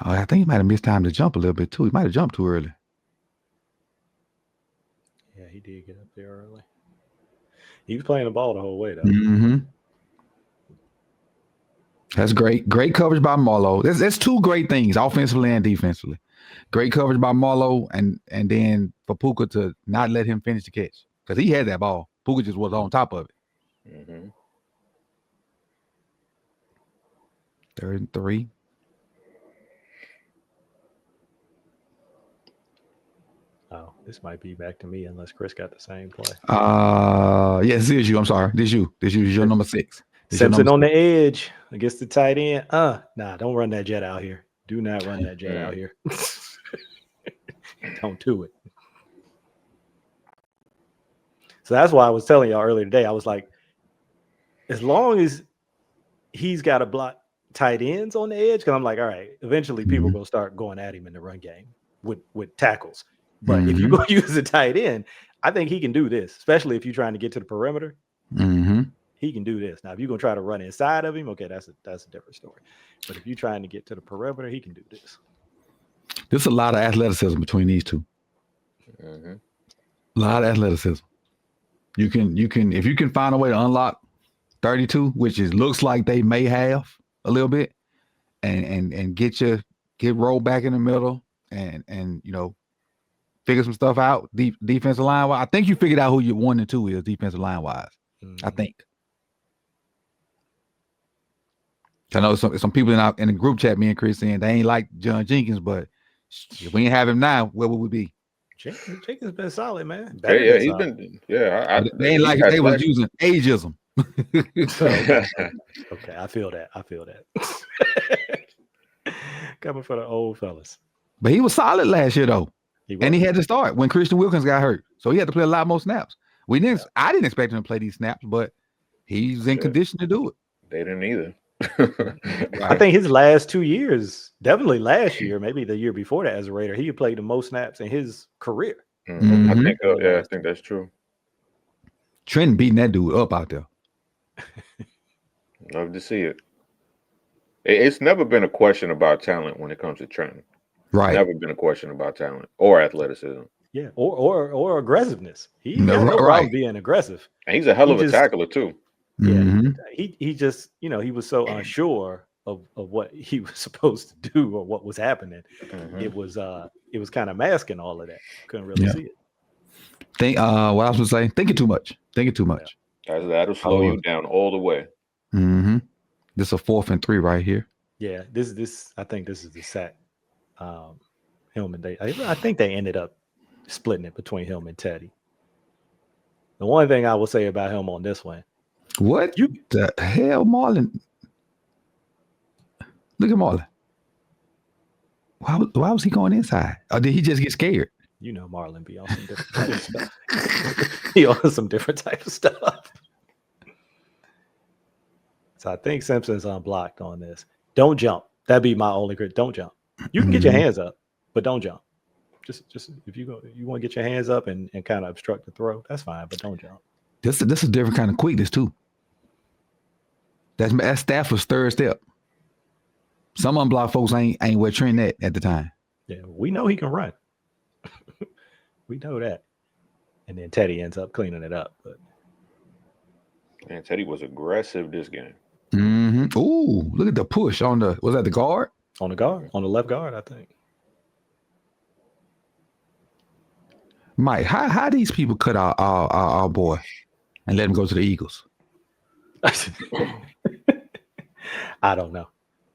Oh, I think he might have missed time to jump a little bit too. He might have jumped too early. Yeah, he did get up there early. He was playing the ball the whole way though. Mm-hmm. That's great. Great coverage by Marlo. That's 2 great things, offensively and defensively. Great coverage by Marlo, and then for Puka to not let him finish the catch, because he had that ball. Puka just was on top of it. Mm-hmm. 3rd and 3. Oh, this might be back to me unless Chris got the same play. Yes, this is you. I'm sorry. This is your number 6. Simpson on the edge against the tight end. Nah, don't run that jet out here. Do not run that jet out here. Don't do it. So that's why I was telling y'all earlier today. I was like, as long as he's got to block tight ends on the edge, because I'm like, all right, eventually people will start going at him in the run game with tackles. But if you go use a tight end, I think he can do this, especially if you're trying to get to the perimeter. Mm-hmm. He can do this. Now, if you're going to try to run inside of him, okay, that's a different story. But if you're trying to get to the perimeter, he can do this. There's a lot of athleticism between these two. Mm-hmm. A lot of athleticism. You can if you can find a way to unlock 32, which looks like they may have a little bit, and get rolled back in the middle and figure some stuff out defensive line wise. I think you figured out who your 1 and 2 is defensive line wise. I think. I know some people in the group chat, me and Chris, saying they ain't like John Jenkins, but if we ain't have him now, where would we be? Jenkins been solid, man. Yeah, he's been. Yeah, they ain't like they was using ageism. Okay, I feel that. Coming for the old fellas. But he was solid last year though, And he had to start when Christian Wilkins got hurt, so he had to play a lot more snaps. I didn't expect him to play these snaps, but he's in condition to do it. They didn't either. Right. I think his last 2 years, definitely last year, maybe the year before that as a Raider, he played the most snaps in his career. I think that's true. Trenton beating that dude up out there. Love to see it. It's never been a question about talent when it comes to Trenton. Right. Never been a question about talent or athleticism. Yeah, or aggressiveness. He has no problem being aggressive. And he's a hell of a tackler too. Yeah, he just, he was so unsure of what he was supposed to do or what was happening. It was kind of masking all of that. Couldn't really see it. What I was gonna say, thinking too much. That'll slow you down all the way. This is a 4th and 3 right here. Yeah, this I think this is the sack. Him and I think they ended up splitting it between him and Teddy. The one thing I will say about him on this one. What the hell, Marlon? Look at Marlon. Why was he going inside? Or did he just get scared? Marlon be on some different type of stuff. He on some different type of stuff. So I think Simpson's unblocked on this. Don't jump. That'd be my only crit. Don't jump. You can get your hands up, but don't jump. Just if you want to get your hands up and kind of obstruct the throw, that's fine, but don't jump. This is a different kind of quickness too. That's Stafford's third step. Some unblocked folks ain't where Trent at the time. Yeah, we know he can run. We know that. And then Teddy ends up cleaning it up. But man, Teddy was aggressive this game. Ooh, look at the push on was that the guard? On the left guard, I think. Mike, how these people cut our boy and let him go to the Eagles? I don't know.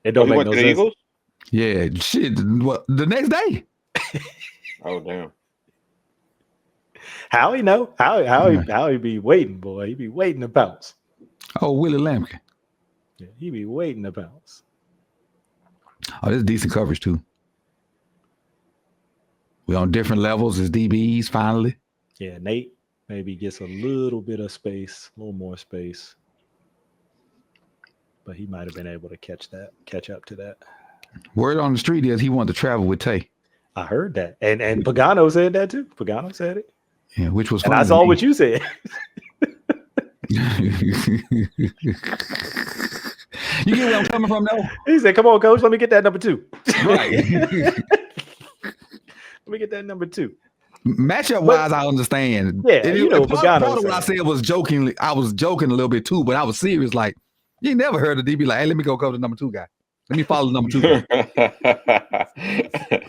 It don't make no sense. Eagles? Yeah, shit. What, the next day? Oh damn. How he know? How he be waiting, boy? He be waiting to bounce. Oh, Willie Lampkin. Yeah, he be waiting to bounce. Oh, this is decent coverage too. We're on different levels as DBs finally. Yeah, Nate maybe gets a little bit of space, a little more space. But he might have been able to catch up to that. Word on the street is he wanted to travel with Tay. I heard that. And Pagano said that too. Pagano said it. Yeah, which was funny. And I saw what you said. You get where I'm coming from, though? He said, come on, coach, let me get that number 2. Right. Let me get that number 2. Matchup wise, I understand. Yeah, part of what I said was jokingly. I was joking a little bit too, but I was serious. Like, you never heard a DB like, hey, let me go cover the number 2 guy. Let me follow the number 2 guy.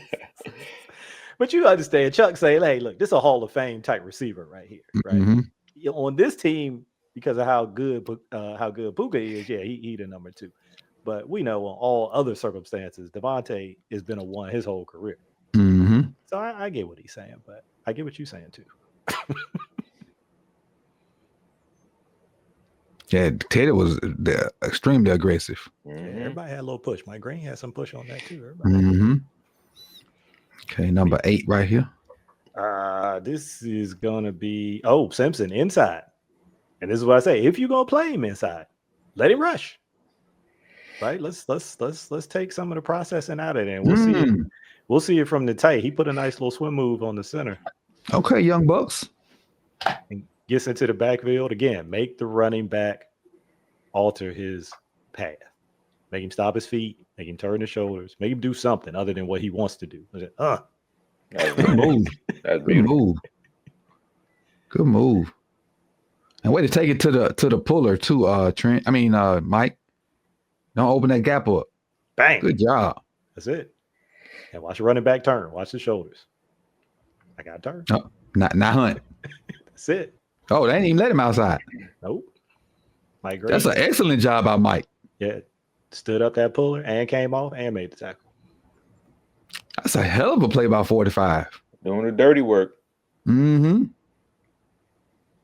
But you understand, Chuck say, hey, look, this is a Hall of Fame type receiver right here. Right? On this team, because of how good Puka is, yeah, he the number 2. But we know on all other circumstances, Devontae has been a 1 his whole career. So I get what he's saying, but I get what you're saying too. Yeah, Teddy was extremely aggressive. Yeah, everybody had a little push. Mike Green had some push on that too. Okay, number 8 right here. This is gonna be Simpson inside. And this is what I say: if you're gonna play him inside, let him rush. Right? Let's take some of the processing out of it, and we'll see it. We'll see it from the tight. He put a nice little swim move on the center. Okay, young bucks. And gets into the backfield again. Make the running back alter his path. Make him stop his feet. Make him turn his shoulders. Make him do something other than what he wants to do. Good move. Good move. Good move. And way to take it to the puller too, Trent. Mike. Don't open that gap up. Bang. Good job. That's it. And watch the running back turn. Watch the shoulders. I got to turn. No, not Hunt. That's it. Oh, they ain't even let him outside. Nope. Mike Green. That's an excellent job by Mike. Yeah. Stood up that puller and came off and made the tackle. That's a hell of a play by 45. Doing the dirty work. Mm-hmm.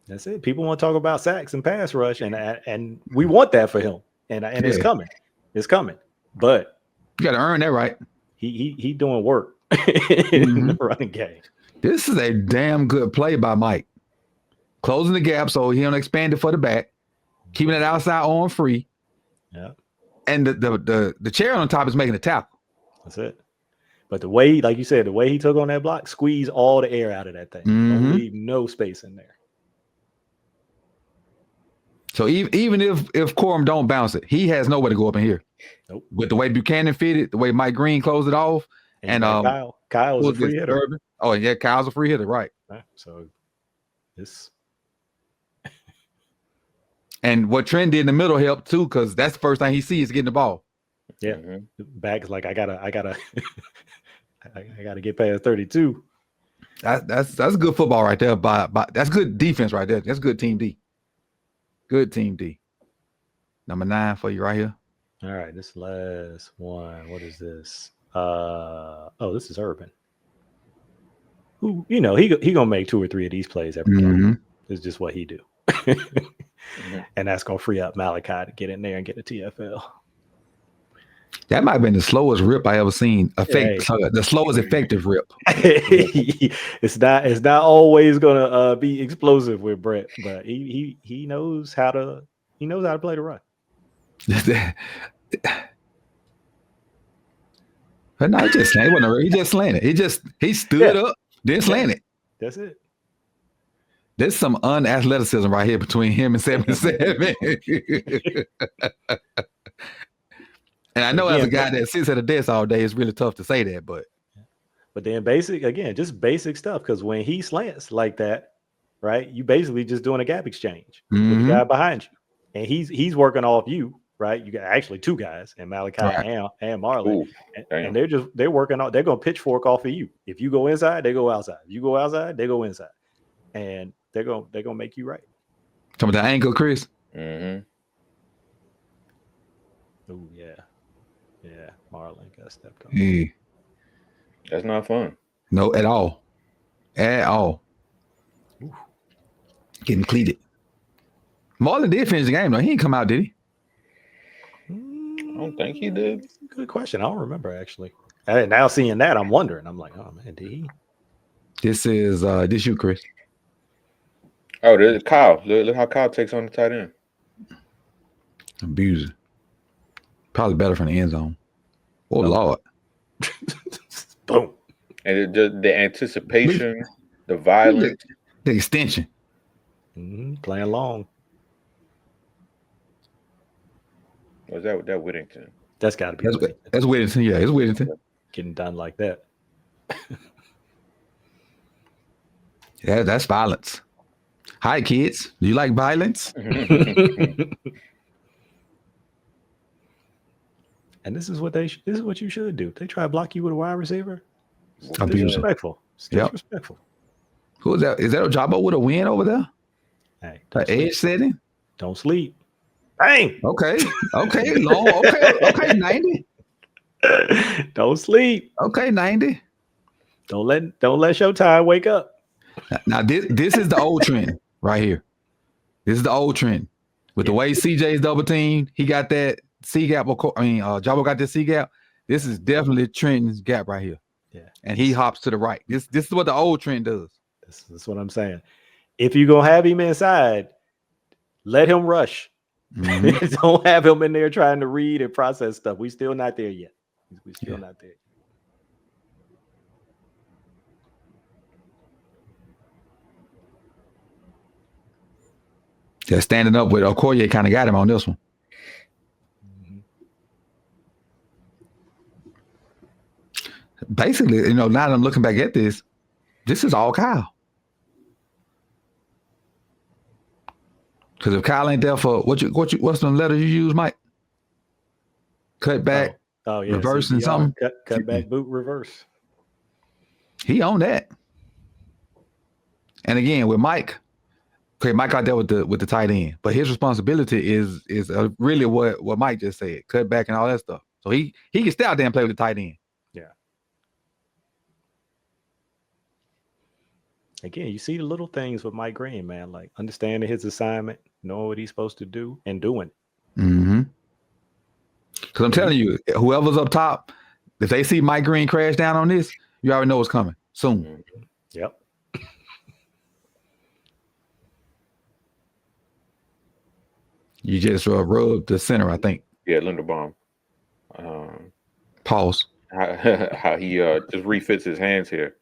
That's it. People want to talk about sacks and pass rush, and we want that for him, and it's coming. It's coming. But you got to earn that right. He doing work in the running game. This is a damn good play by Mike. Closing the gap so he don't expand it for the back, keeping it outside on free. Yeah. And the chair on top is making a tackle. That's it. But the way, like you said, the way he took on that block, squeeze all the air out of that thing. Don't leave no space in there. So even if Corum don't bounce it, he has nowhere to go up in here. Nope. With the way Buchanan fitted, the way Mike Green closed it off, and Kyle's a free hitter. Urban. Oh yeah, Kyle's a free hitter, right? So this. And what Trent did in the middle helped too, because that's the first thing he sees is getting the ball. Yeah, back's like I gotta get past 32. That's good football right there. By that's good defense right there. That's good team D. Good team D. Number 9 for you right here. All right, this last one. What is this? This is Urban. Who he gonna make 2 or 3 of these plays every game. It's just what he do. And that's gonna free up Malachi to get in there and get the TFL. That might have been the slowest rip I ever seen. The slowest effective rip. It's not always gonna be explosive with Brett, but he knows how to play the run. But no, he just slanted. He just slanted. He stood up, then slanted. That's it. There's some unathleticism right here between him and 77. And I know as a guy that sits at a desk all day, it's really tough to say that, but then just basic stuff. Because when he slants like that, right, you basically just doing a gap exchange with the guy behind you, and he's working off you, right? You got actually 2 guys, and Malachi and Marlon, and they're working out. They're gonna pitchfork off of you. If you go inside, they go outside. If you go outside, they go inside, and they're gonna make you right. Talking about the ankle, Chris. Oh yeah. Yeah, Marlon got stepped on. Yeah. That's not fun. No, at all. At all. Ooh. Getting cleated. Marlon did finish the game, though. He didn't come out, did he? I don't think he did. Good question. I don't remember, actually. Now seeing that, I'm wondering. I'm like, oh, man, did he? This is this you, Chris. Oh, there's Kyle. Look how Kyle takes on the tight end. Abuser. Probably better from the end zone. Oh, Lord. Boom. And the anticipation, the violence. The extension. Playing long. Was that Whittington? That's got to be Whittington. That's Whittington. Yeah, it's Whittington. Getting done like that. Yeah, that's violence. Hi, kids. Do you like violence? And this is what you should do. They try to block you with a wide receiver. Disrespectful. Disrespectful. Who is that? Is that Ojabo with a win over there? Hey, the edge setting? Don't sleep. Bang. Okay. Long. Okay. 90. Don't sleep. Okay, 90. Don't let Showtime wake up. Now this is the old trend right here. This is the old trend. With the way CJ's double teamed, he got that C gap. Jabo got this C gap. This is definitely Trenton's gap right here. Yeah. And he hops to the right. This is what the old trend does. This is what I'm saying. If you're gonna have him inside, let him rush. Don't have him in there trying to read and process stuff. We still not there yet. We still not there. Yeah, standing up with Okoye kind of got him on this one. Basically, now that I'm looking back at this is all Kyle. Because if Kyle ain't there for what's the letter you use, Mike? Cut back, reverse, and something. Cut back, boot, reverse. He on that. And again, with Mike, Mike out there with the tight end, but his responsibility is really what Mike just said, cut back and all that stuff. So he can stay out there and play with the tight end. Yeah. Again, you see the little things with Mike Green, man, like understanding his assignment, knowing what he's supposed to do, and doing it. Mm-hmm. Because I'm telling you, whoever's up top, if they see Mike Green crash down on this, you already know what's coming soon. Mm-hmm. Yep. You just rub the center, I think. Yeah, Linderbaum. Pause. How he just refits his hands here.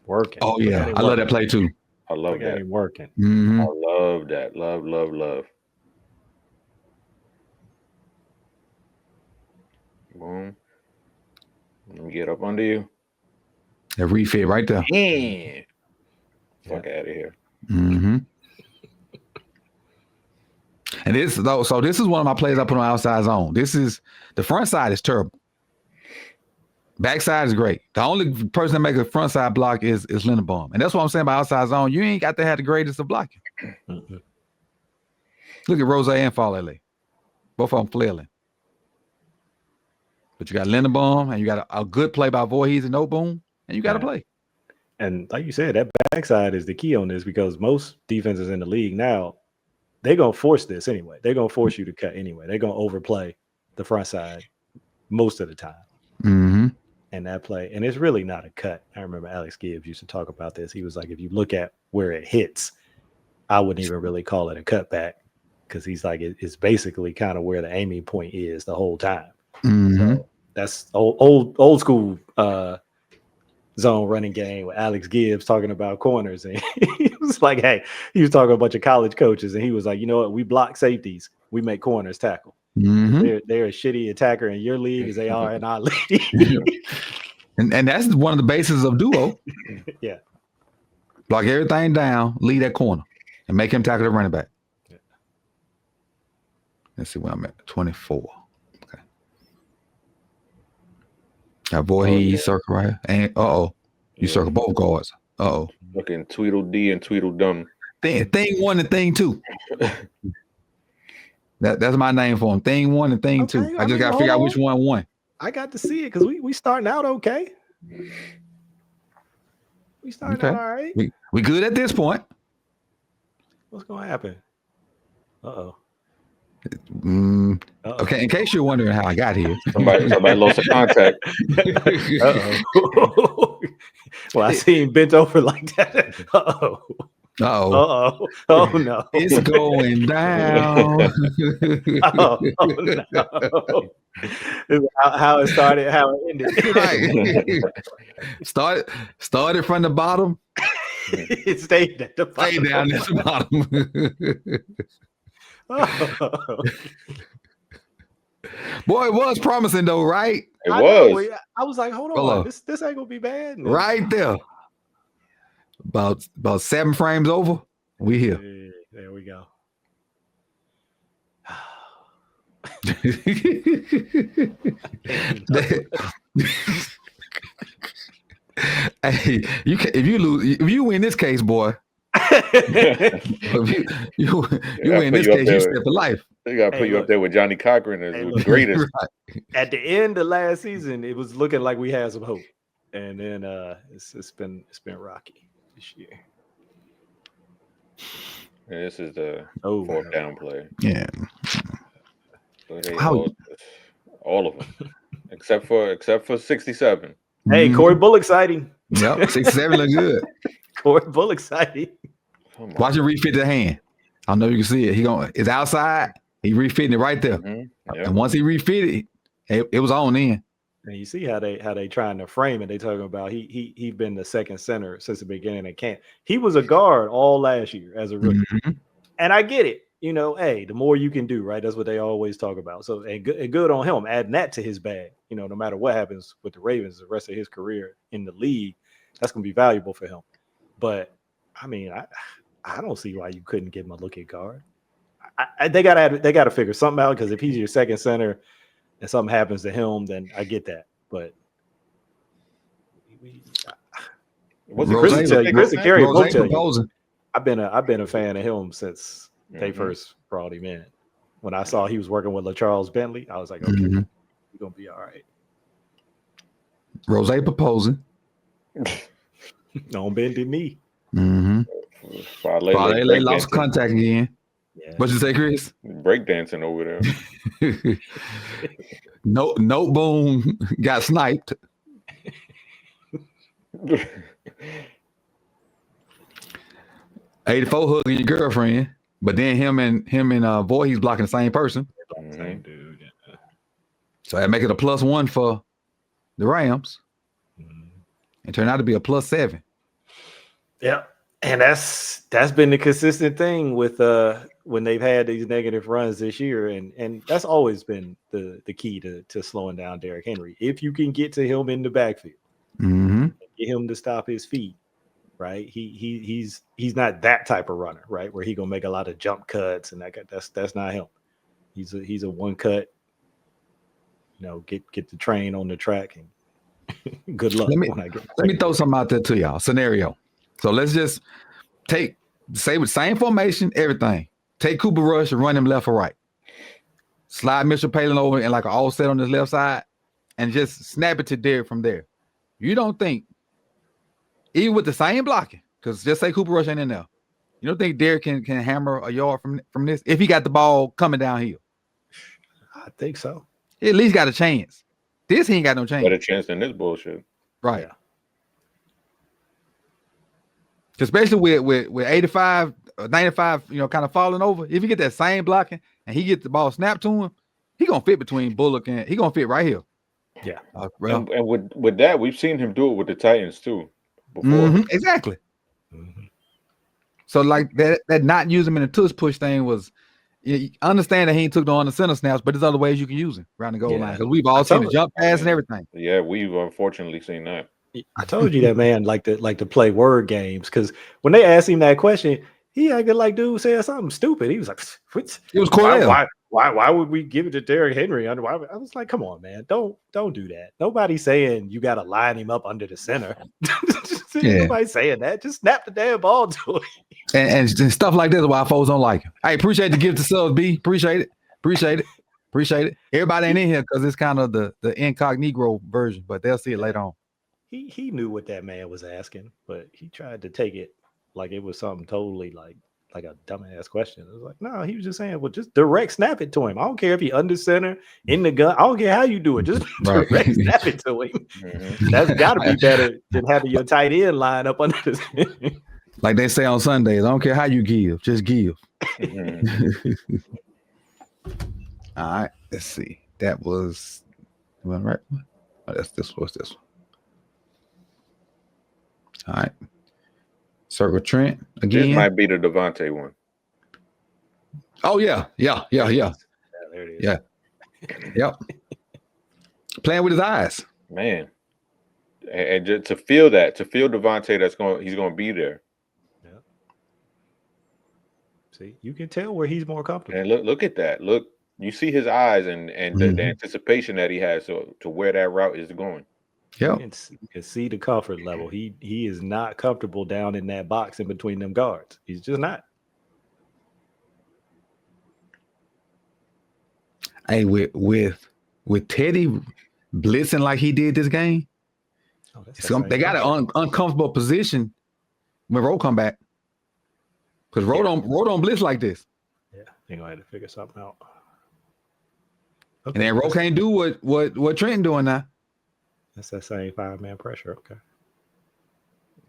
Working. Oh yeah, I love that play too. I love that. Him working. Mm-hmm. I love that. Love. Boom. Let me get up under you. That refit right there. Yeah. Fuck out of here. Mm-hmm. And this is one of my plays I put on outside zone. This is the front side is terrible. Backside is great. The only person that makes a front side block is Linderbaum. And that's what I'm saying about outside zone. You ain't got to have the greatest of blocking. Mm-hmm. Mm-hmm. Look at Rose and Faalele. Both of them flailing. But you got Linderbaum and you got a good play by Voorhees and Boom, and you got to play. And like you said, that backside is the key on this because most defenses in the league now, they're going to force this anyway. They're going to force you to cut anyway. They're going to overplay the front side most of the time. Mm-hmm. And that play, and it's really not a cut. I remember Alex Gibbs used to talk about this. He was like, if you look at where it hits, I wouldn't even really call it a cutback because he's like, it's basically kind of where the aiming point is the whole time. Mm-hmm. So that's old school zone running game with Alex Gibbs talking about corners. And he was like, hey, he was talking to a bunch of college coaches, and he was like, you know what? We block safeties. We make corners tackle. Mm-hmm. They're a shitty attacker in your league as they are in our league. And that's one of the bases of duo. Yeah. Block everything down, lead that corner, and make him tackle the running back. Yeah. Let's see where I'm at. 24. Okay. Got Voorhees circle right here. And you circle both guards. Looking Tweedledee and Tweedledum. Thing 1 and thing 2. That's my name for them. Thing 1 and thing 2. I just got to figure out which one won. I got to see it because we starting out okay. We starting out all right. We good at this point. What's going to happen? Uh-oh. Okay, in case you're wondering how I got here. Somebody lost a contact. Uh-oh. Well, I see him bent over like that. Uh-oh. Uh-oh. Oh no. It's going down. No. How it started, how it ended. Right. Started from the bottom. It stayed at the bottom. Stayed down at the bottom. Boy, it was promising though, right? It was. I was like, hold on. This ain't gonna be bad. Right there. About 7 frames over. We here. Hey, there we go. Hey, if you win this case, boy. if you win this case, you step for life. They gotta put you up there with Johnny Cochran as the greatest. Right. At the end of last season, it was looking like we had some hope, and then it's been rocky this year. And this is the fourth down play. Yeah. So all of them, except for 67. Hey, Corey Bulloch sighting. Yep, 67 look good. Corey Bulloch sighting. Watch him refit the hand. I don't know if you can see it. It's outside. He refitting it right there. Mm-hmm. Yep. And once he refitted it was on in. And you see how they trying to frame it. They talking about he been the second center since the beginning of camp. He was a guard all last year as a rookie. Mm-hmm. And I get it. You know, hey, the more you can do, right? That's what they always talk about. So and good on him, adding that to his bag. You know, no matter what happens with the Ravens the rest of his career in the league, that's gonna be valuable for him. But I mean, I don't see why you couldn't give him a look at guard. They gotta figure something out, because if he's your second center and something happens to him, then I get that. But Chris and Kerry both tell you. I've been a fan of him since they first brought him in. When I saw he was working with LaCharles Bentley, I was like, okay, you're gonna be all right. Rose proposing. Don't bend the knee. Mm-hmm. Faalele lost contact again. Yeah. What you say, Chris? Breakdancing over there. No boom got sniped. 84 hugging your girlfriend, but then him and Voorhees blocking the same person. Same dude. Yeah. So that make it a +1 for the Rams. It turned out to be a +7. Yeah. And that's been the consistent thing with when they've had these negative runs this year. And that's always been the key to slowing down Derrick Henry. If you can get to him in the backfield, get him to stop his feet, right? He's not that type of runner, right? Where he gonna make a lot of jump cuts and that's not him. He's a one cut, get the train on the track and good luck. Let me throw something out there to y'all. Scenario. So let's just say with same formation, everything. Take Cooper Rush and run him left or right. Slide Mitchell Palin over and like an offset on his left side and just snap it to Derrick from there. You don't think, even with the same blocking, because just say Cooper Rush ain't in there, you don't think Derrick can hammer a yard from this if he got the ball coming downhill? I think so. He at least got a chance. This he ain't got no chance. Better chance than this bullshit. Right. Yeah. Especially with 85, 95, kind of falling over. If you get that same blocking and he gets the ball snapped to him, he gonna fit between Bulloch and he gonna fit right here. Yeah. And with that, we've seen him do it with the Titans too. Before. Exactly. So like that not using him in the tush push thing was, you understand that he took on the center snaps, but there's other ways you can use him around the goal line because we've all seen the jump pass and everything. Yeah, we've unfortunately seen that. I told you that man like to play word games because when they asked him that question, he acted like dude said something stupid. He was like, "What? It was Cordell. Why would we give it to Derrick Henry?" I was like, "Come on, man, don't do that." Nobody's saying you got to line him up under the center. Nobody's saying that. Just snap the damn ball to him. And stuff like this is why folks don't like him. I appreciate the gift to subs, B. Appreciate it. Everybody ain't in here because it's kind of the incognito version, but they'll see it later on. He knew what that man was asking, but he tried to take it like it was something totally like a dumbass question. It was like, no, he was just saying, well, just direct snap it to him. I don't care if he under center, in the gun. I don't care how you do it. Just direct snap it to him. That's got to be better than having your tight end line up under the like they say on Sundays, I don't care how you give, just give. All right, let's see. That was one right. Oh, that's this. What's this one? All right. Circle Trent again. This might be the Devontae one. Oh yeah. Yeah, there it is. Yeah. Yep. Playing with his eyes, man. And just to feel Devontae, he's gonna be there. Yeah. See, you can tell where he's more comfortable. And look at that. Look, you see his eyes and the anticipation that he has to where that route is going. Yeah, you can see the comfort level. He is not comfortable down in that box in between them guards. He's just not. Hey, with Teddy blitzing like he did this game, they got an uncomfortable position when Rowe come back because Rowe don't blitz like this. Yeah, they're gonna have to figure something out. Okay. And then Rowe can't do what Trenton doing now. That's that same 5-man pressure. Okay.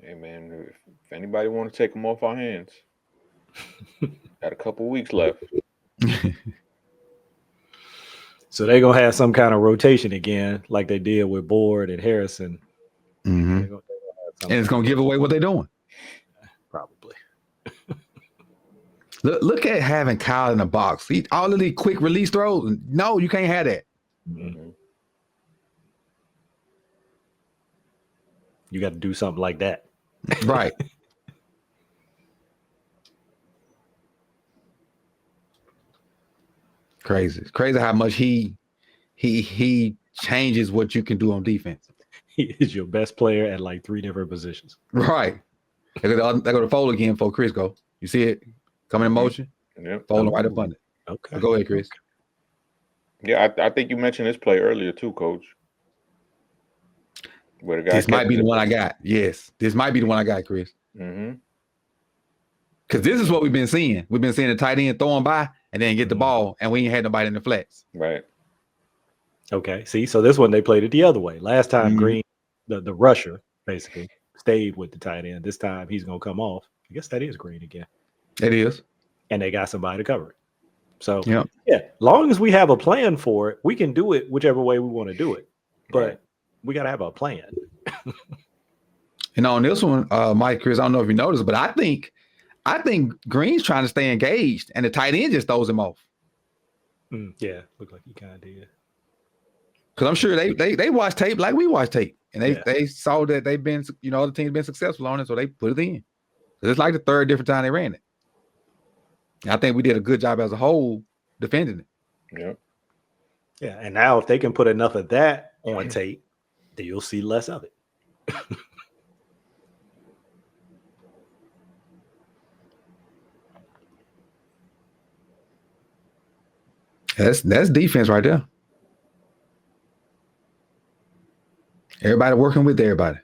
Hey man, if anybody want to take them off our hands, got a couple weeks left. So they're gonna have some kind of rotation again, like they did with Board and Harrison. And it's gonna give away what they're doing. Probably. Look at having Kyle in the box. All of these quick release throws. No, you can't have that. You got to do something like that. Right. Crazy. It's crazy how much he changes what you can do on defense. He is your best player at like 3 different positions. Right. They go to fold again for Chris go. You see it coming in motion? Yep. Folding right up under. Okay. So go ahead, Chris. Yeah, I think you mentioned this play earlier too, Coach. Where the guy this might be the one I got. Yes, this might be the one I got, Chris. Because this is what we've been seeing. We've been seeing the tight end throwing by and then get the ball, and we ain't had nobody in the flats. Right. Okay. See, so this one they played it the other way. Last time Green, the rusher, basically stayed with the tight end. This time he's gonna come off. I guess that is Green again. It is. And they got somebody to cover it. So yeah, long as we have a plan for it, we can do it whichever way we want to do it. But we gotta have a plan. And on this one, Mike, Chris, I don't know if you noticed, but I think Green's trying to stay engaged, and the tight end just throws him off. Yeah, look like he kind of did. Because I'm sure they watch tape like we watch tape, and they saw that they've been, other teams been successful on it, so they put it in. It's like the third different time they ran it. And I think we did a good job as a whole defending it. Yeah. Yeah, and now if they can put enough of that on tape, then you'll see less of it. That's defense right there. Everybody working with everybody.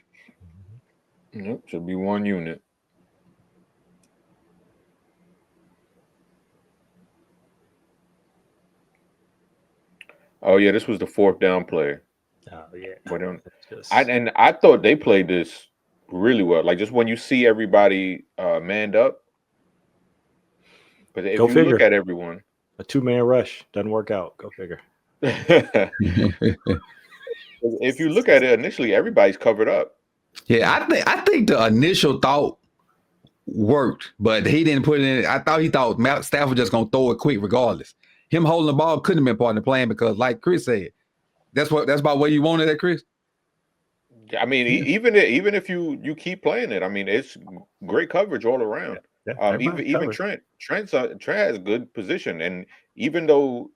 Yep, should be one unit. Oh yeah, this was the fourth down play. Oh yeah. But I thought they played this really well. Like just when you see everybody manned up. But if you look at everyone, a 2-man rush doesn't work out. Go figure. If you look at it initially, everybody's covered up. Yeah, I think the initial thought worked, but he didn't put it in. I thought he thought Stafford was just gonna throw it quick regardless. Him holding the ball couldn't have been part of the plan because, like Chris said, that's about where you wanted it, Chris. I mean, even if you keep playing it, I mean, it's great coverage all around. Even Trent has good position, and even though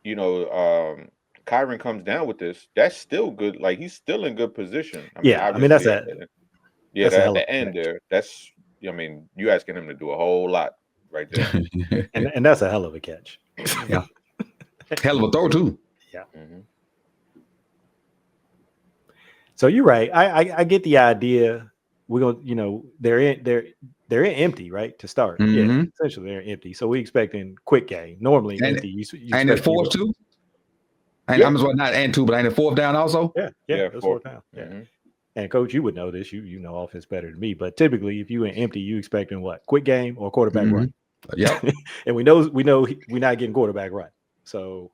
Kyron comes down with this, that's still good. Like he's still in good position. I mean that's at the end there. That's you asking him to do a whole lot right there, and that's a hell of a catch. Yeah, hell of a throw too. Yeah. Mm-hmm. So you're right. I get the idea. We're gonna, they're in empty, right? To start. Mm-hmm. Yeah, essentially they're empty. So we expecting quick game. Normally empty. You and it's fourth too. And I'm just not and two, but ain't it fourth down also? Yeah, fourth down. Yeah. Mm-hmm. And coach, you would know this. You know offense better than me. But typically, if you in empty, you expecting what? Quick game or quarterback run? Yeah. And we know we're not getting quarterback run. So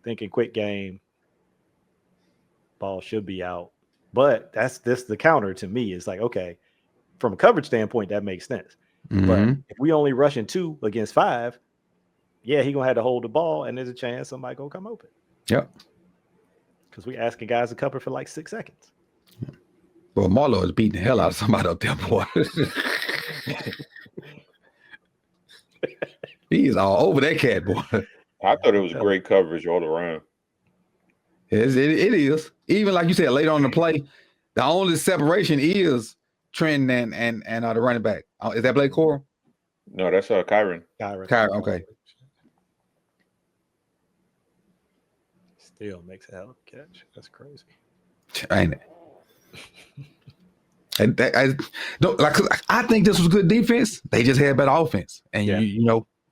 thinking quick game, ball should be out. But that's the counter to me. Is like, okay, from a coverage standpoint, that makes sense. Mm-hmm. But if we only rushing 2 against 5, yeah, he gonna have to hold the ball, and there's a chance somebody gonna come open. Yep. Because we asking guys to cover for like 6 seconds. Well, Marlon is beating the hell out of somebody up there, boy. He is all over that cat, boy. I thought it was great coverage all around. It is. Even like you said, later on in the play, the only separation is Trenton and the running back. Is that Blake Coral? No, that's Kyron. Kyron, okay. Still makes a hell of a catch. That's crazy. Ain't it? I think this was good defense. They just had better offense. And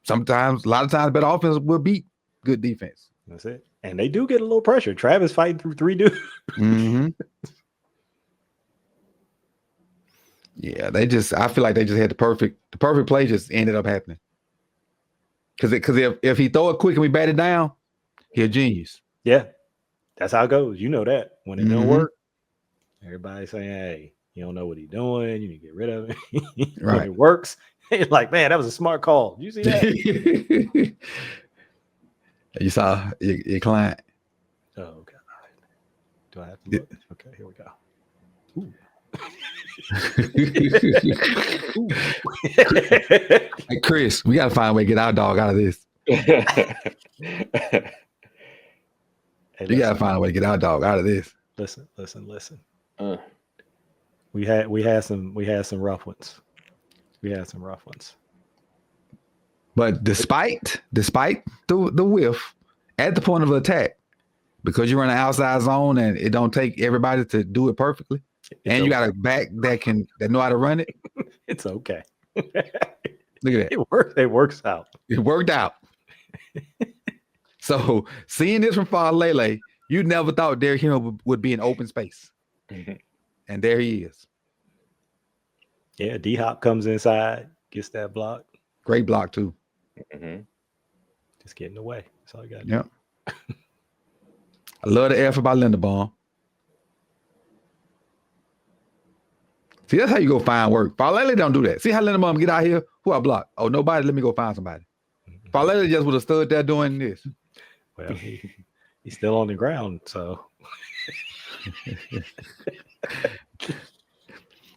sometimes, a lot of times, better offense will beat good defense. That's it. And they do get a little pressure. Travis fighting through 3 dudes. Mm-hmm. Yeah, I feel like they just had the perfect play just ended up happening. Because if he throw it quick and we bat it down, he's a genius. Yeah, that's how it goes. You know that. When it don't work, everybody's saying, hey, you don't know what he's doing. You need to get rid of it. Right. When it works, it's like, man, that was a smart call. Did you see that? You saw your client. Oh, okay. Do I have to look? Okay, here we go. Ooh. Hey, Chris, we got to find a way to get our dog out of this. You got to find a way to get our dog out of this. Listen. We had some rough ones. But despite the whiff at the point of attack, because you're in an outside zone and it don't take everybody to do it perfectly, and you got a back that know how to run it. It's okay. Look at that. It works out. It worked out. So seeing this from Faalele, you never thought Derrick Henry would be in open space. And there he is. Yeah, D-Hop comes inside, gets that block. Great block, too. Just get in the way. That's all you got to do. I love the effort by Linderbaum. See, that's how you go find work. Faalele don't do that. See how Linderbaum get out here? Who I block? Oh, nobody. Let me go find somebody. Faalele just would have stood there doing this. Well, he's still on the ground, so.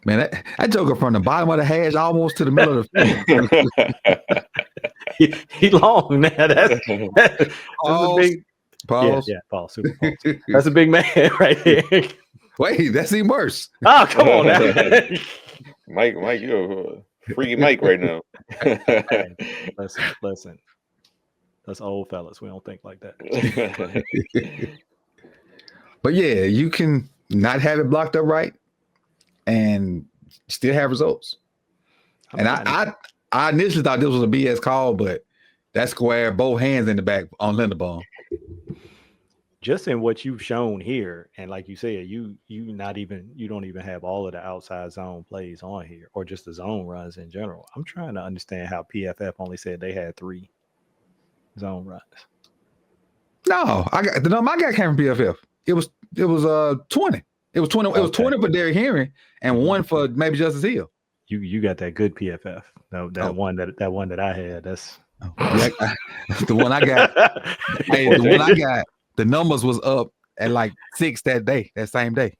Man, that joker from the bottom of the hash almost to the middle of the field. he long now. That's a big pause. Yeah, pause. Super pause. That's a big man right there. Wait, that's even worse. Oh, come on now. Mike, you're a freaky Mike right now. Listen. That's old fellas. We don't think like that. But yeah, you can not have it blocked up right and still have results. And I initially thought this was a BS call, but that's square, both hands in the back on Linderbaum. Just in what you've shown here, and like you said, you don't even have all of the outside zone plays on here, or just the zone runs in general. I'm trying to understand how PFF only said they had 3 zone runs. No, I got the number I got came from PFF. It was 20. It was 20. Okay. It was 20 for Derrick Henry and 1 for maybe Justice Hill. You got that good PFF. No, that one that I had. That's the one I got. Hey, the one I got. The numbers was up at like 6 that same day.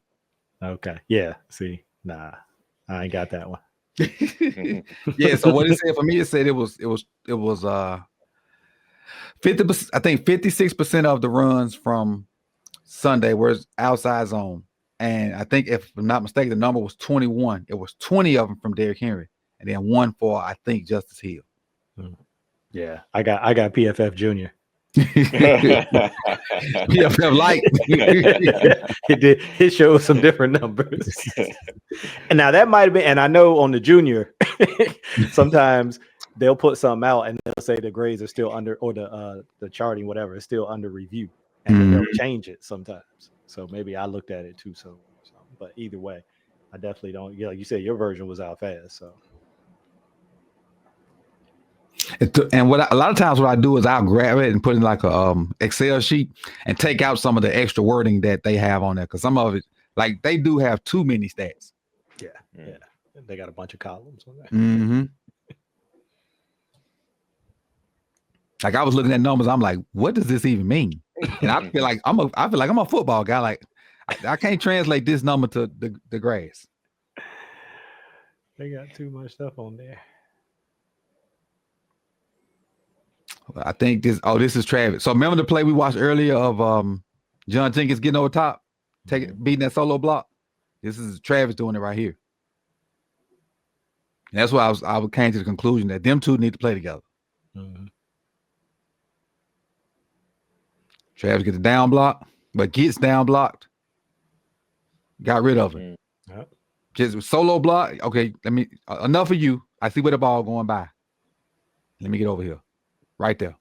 Okay. Yeah. See, nah, I ain't got that one. Yeah. So what it said for me, it said it was 50%. I think 56% of the runs from Sunday was outside zone, and I think if I'm not mistaken, the number was 21. It was 20 of them from Derrick Henry, and then 1 for I think Justice Hill. Yeah, I got PFF Junior. PFF light. It shows some different numbers. And now that might have been, and I know on the junior, sometimes they'll put something out and they'll say the grades are still under, or the charting, whatever, is still under review, and then they'll change it sometimes. So maybe I looked at it too soon. But either way, I definitely don't. Yeah, like you said, your version was out fast. So. And a lot of times what I do is I'll grab it and put in like a Excel sheet and take out some of the extra wording that they have on there, because some of it, like, they do have too many stats. Yeah. They got a bunch of columns on there. Mm-hmm. Like, I was looking at numbers, I'm like, what does this even mean? And I feel like I'm a football guy. Like, I can't translate this number to the grass. They got too much stuff on there. I think this is Travis. So remember the play we watched earlier of John Jenkins getting over top, beating that solo block? This is Travis doing it right here. And that's why I came to the conclusion that them two need to play together. Mm-hmm. Travis gets the down block, but gets down blocked. Got rid of it. Yep. Just solo block. Okay, let me enough of you. I see where the ball going by. Let me get over here. Right there.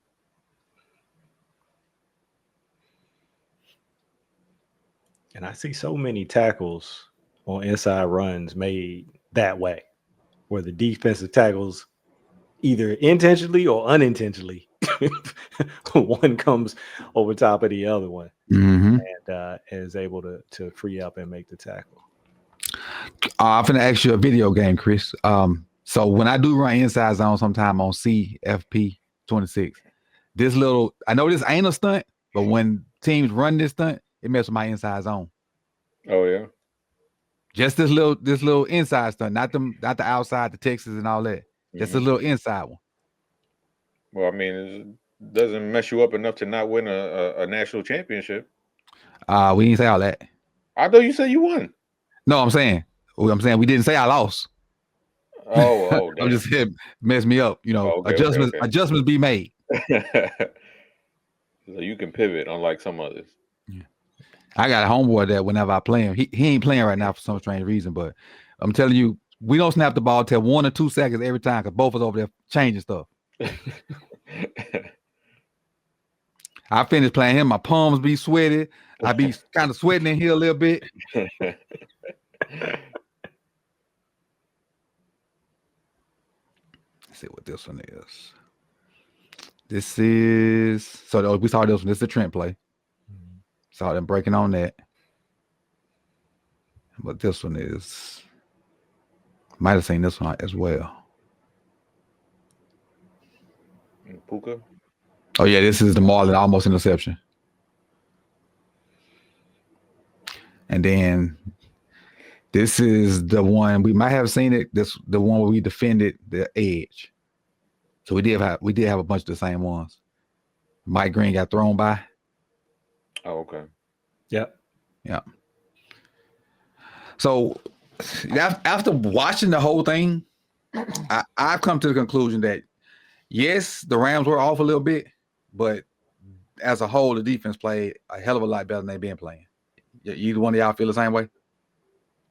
And I see so many tackles on inside runs made that way, where the defensive tackles either intentionally or unintentionally, one comes over top of the other one, and is able to free up and make the tackle. I'm going to ask you a video game, Chris. So when I do run inside zone sometime on CFP 26, I know this ain't a stunt, but when teams run this stunt, it messes with my inside zone. Oh yeah. Just this little inside stunt, not the outside, the Texas and all that. Just a little inside one. Well, I mean, it doesn't mess you up enough to not win a national championship. We didn't say all that. I thought you said you won. No, I'm saying we didn't say I lost. Oh, I'm just here mess me up. You know, adjustments be made. So you can pivot, unlike some others. Yeah. I got a homeboy that whenever I play him, he ain't playing right now for some strange reason, but I'm telling you, we don't snap the ball till 1 or 2 seconds every time because both of us over there changing stuff. I finish playing him, my palms be sweaty. I be kind of sweating in here a little bit. Let's see what this one is. This is so we saw this one. This is a Trent play. Saw them breaking on that. But this one is might have seen this one as well. Puka. Oh yeah, this is the Marlon almost interception. And then this is the one we might have seen it. This the one where we defended the edge. So we did have a bunch of the same ones. Mike Green got thrown by. Oh, okay. Yep. Yeah. So after watching the whole thing, I've come to the conclusion that yes, the Rams were off a little bit, but as a whole, the defense played a hell of a lot better than they've been playing. Either one of y'all feel the same way?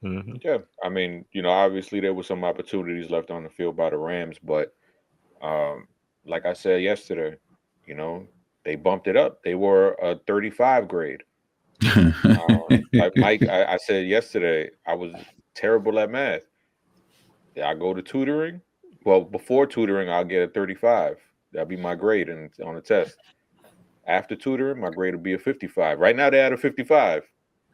Mm-hmm. Yeah. I mean, obviously there were some opportunities left on the field by the Rams, but like I said yesterday, they bumped it up. They were a 35 grade. Like Mike, I said yesterday, I was terrible at math. I go to tutoring. Well, before tutoring, I'll get a 35. That'll be my grade on the test. After tutoring, my grade will be a 55. Right now, they're at a 55.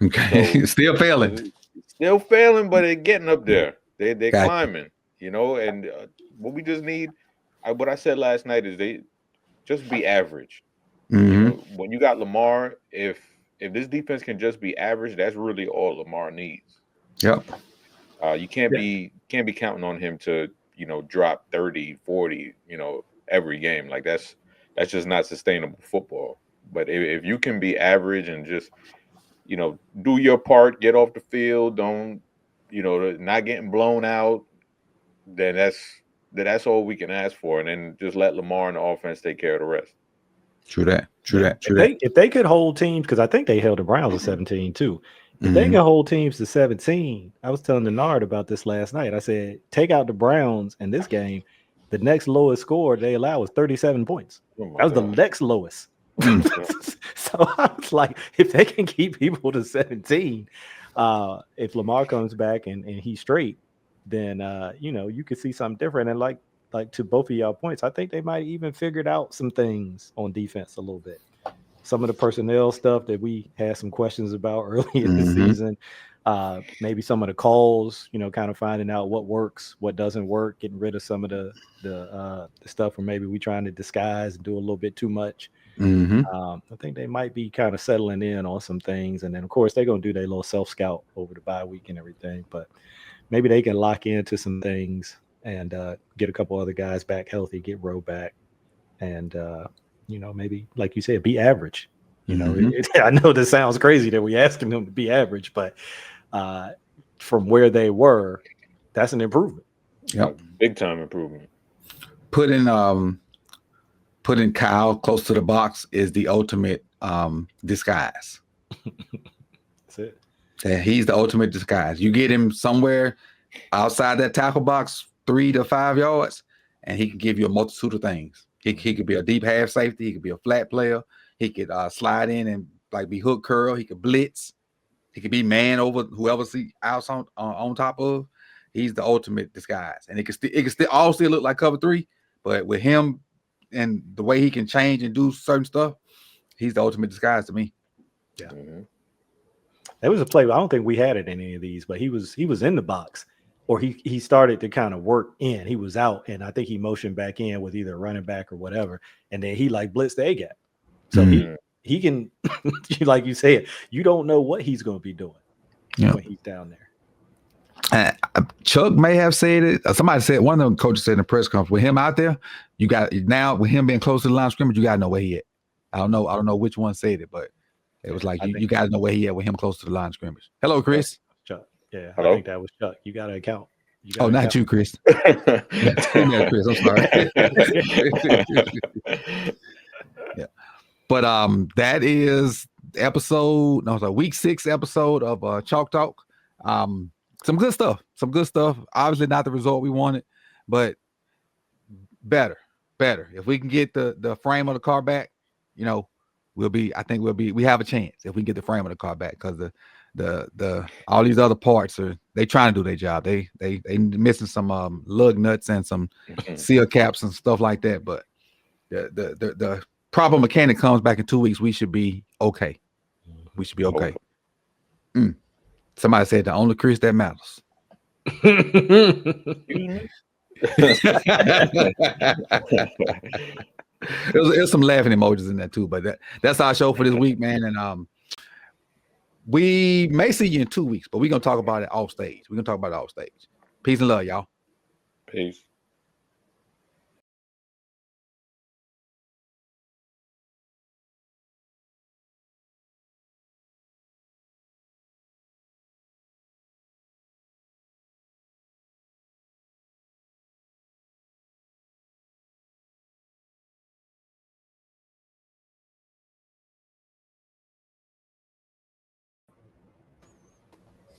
Okay, so, still failing. Still failing, but they're getting up there. They're climbing, and what we just need, what I said last night is they just be average. Mm-hmm. When you got Lamar, if this defense can just be average, that's really all Lamar needs. Yep. You can't be counting on him to drop 30, 40, every game. Like that's just not sustainable football. But if you can be average and just do your part, get off the field, don't not getting blown out, then that's all we can ask for, and then just let Lamar and the offense take care of the rest. True that. If they could hold teams, because I think they held the Browns to 17 too. If they can hold teams to 17, I was telling Denard about this last night. I said, take out the Browns in this game. The next lowest score they allow was 37 points. That was the next lowest. So I was like, if they can keep people to 17, if Lamar comes back and he's straight, then you could see something different. And like to both of y'all points, I think they might even figured out some things on defense a little bit. Some of the personnel stuff that we had some questions about early in the season, maybe some of the calls, kind of finding out what works, what doesn't work, getting rid of some of the stuff where maybe we trying to disguise and do a little bit too much. I think they might be kind of settling in on some things, and then of course they're gonna do their little self-scout over the bye week and everything, but maybe they can lock into some things and get a couple other guys back healthy, get Rowe back, and maybe like you said, be average. I know this sounds crazy that we asking them to be average, but from where they were, that's an improvement. Yep, big time improvement. Putting Kyle close to the box is the ultimate disguise. That's it. He's the ultimate disguise. You get him somewhere outside that tackle box, 3 to 5 yards, and he can give you a multitude of things. He could be a deep half safety. He could be a flat player. He could slide in and be hook curl. He could blitz. He could be man over whoever's out on top of. He's the ultimate disguise, and it can still look like cover 3, but with him and the way he can change and do certain stuff, he's the ultimate disguise to me. Yeah. There was a play. I don't think we had it in any of these, but he was in the box, or he started to kind of work in. He was out, and I think he motioned back in with either a running back or whatever, and then he blitzed the A gap. So he can, like you said, you don't know what he's going to be doing when he's down there. Chuck may have said it. Somebody said, one of the coaches said in the press conference, with him out there, you got now with him being close to the line of scrimmage, you got to know where he at. I don't know which one said it, but it was like you got to know where he at with him close to the line of scrimmage. Hello, Chris. Chuck. Yeah, hello? I think that was Chuck. You got to account. Not you, Chris. Yeah, Chris. I'm sorry. Yeah, but that is week 6 episode of Chalk Talk. some good stuff. Some good stuff. Obviously not the result we wanted, but better. If we can get the frame of the car back, you know, we have a chance if we can get the frame of the car back, because the all these other parts they trying to do their job. They missing some lug nuts and some seal caps and stuff like that. But the proper mechanic comes back in 2 weeks, we should be okay. We should be okay. Somebody said the only Chris that matters. There's some laughing emojis in there too, but that's our show for this week, man. And we may see you in 2 weeks, but we're gonna talk about it off stage. Peace and love, y'all. Peace.